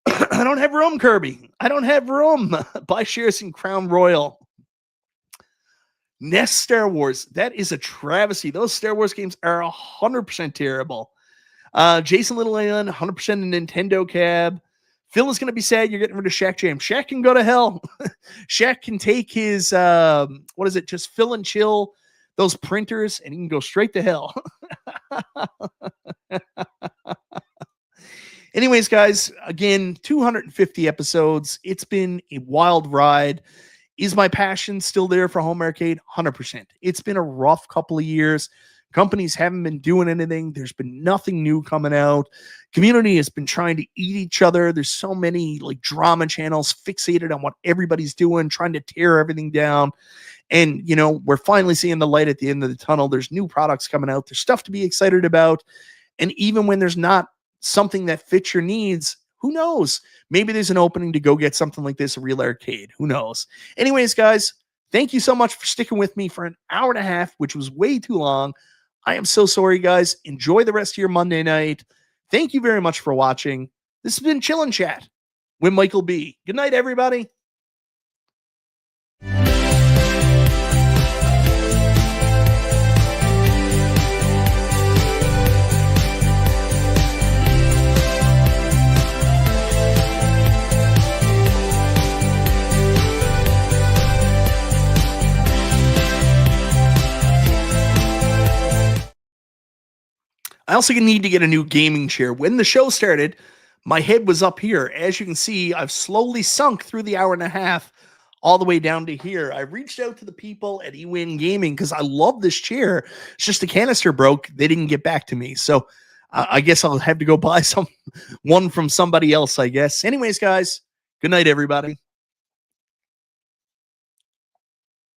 I don't have room, Kirby. I don't have room. Buy shares in Crown Royal. NES Star Wars. That is a travesty. Those Star Wars games are 100% terrible. Jason Little Island, 100% a Nintendo cab. Phil is going to be sad you're getting rid of Shaq Jam. Shaq can go to hell. Shaq can take his, just fill and chill those printers, and he can go straight to hell. Anyways, guys, again, 250 episodes. It's been a wild ride. Is my passion still there for home arcade? 100%. It's been a rough couple of years. Companies haven't been doing anything. There's been nothing new coming out. Community has been trying to eat each other. There's so many like drama channels fixated on what everybody's doing, trying to tear everything down. And, you know, we're finally seeing the light at the end of the tunnel. There's new products coming out. There's stuff to be excited about. And even when there's not something that fits your needs, who knows? Maybe there's an opening to go get something like this, a real arcade. Who knows? Anyways, guys, thank you so much for sticking with me for an hour and a half, which was way too long. I am so sorry, guys. Enjoy the rest of your Monday night. Thank you very much for watching. This has been Chillin' Chat with Michael B. Good night, everybody. I also need to get a new gaming chair. When the show started, my head was up here. As you can see, I've slowly sunk through the hour and a half all the way down to here. I reached out to the people at eWin Gaming because I love this chair. It's just the canister broke. They didn't get back to me. So I guess I'll have to go buy one from somebody else, I guess. Anyways, guys, good night, everybody.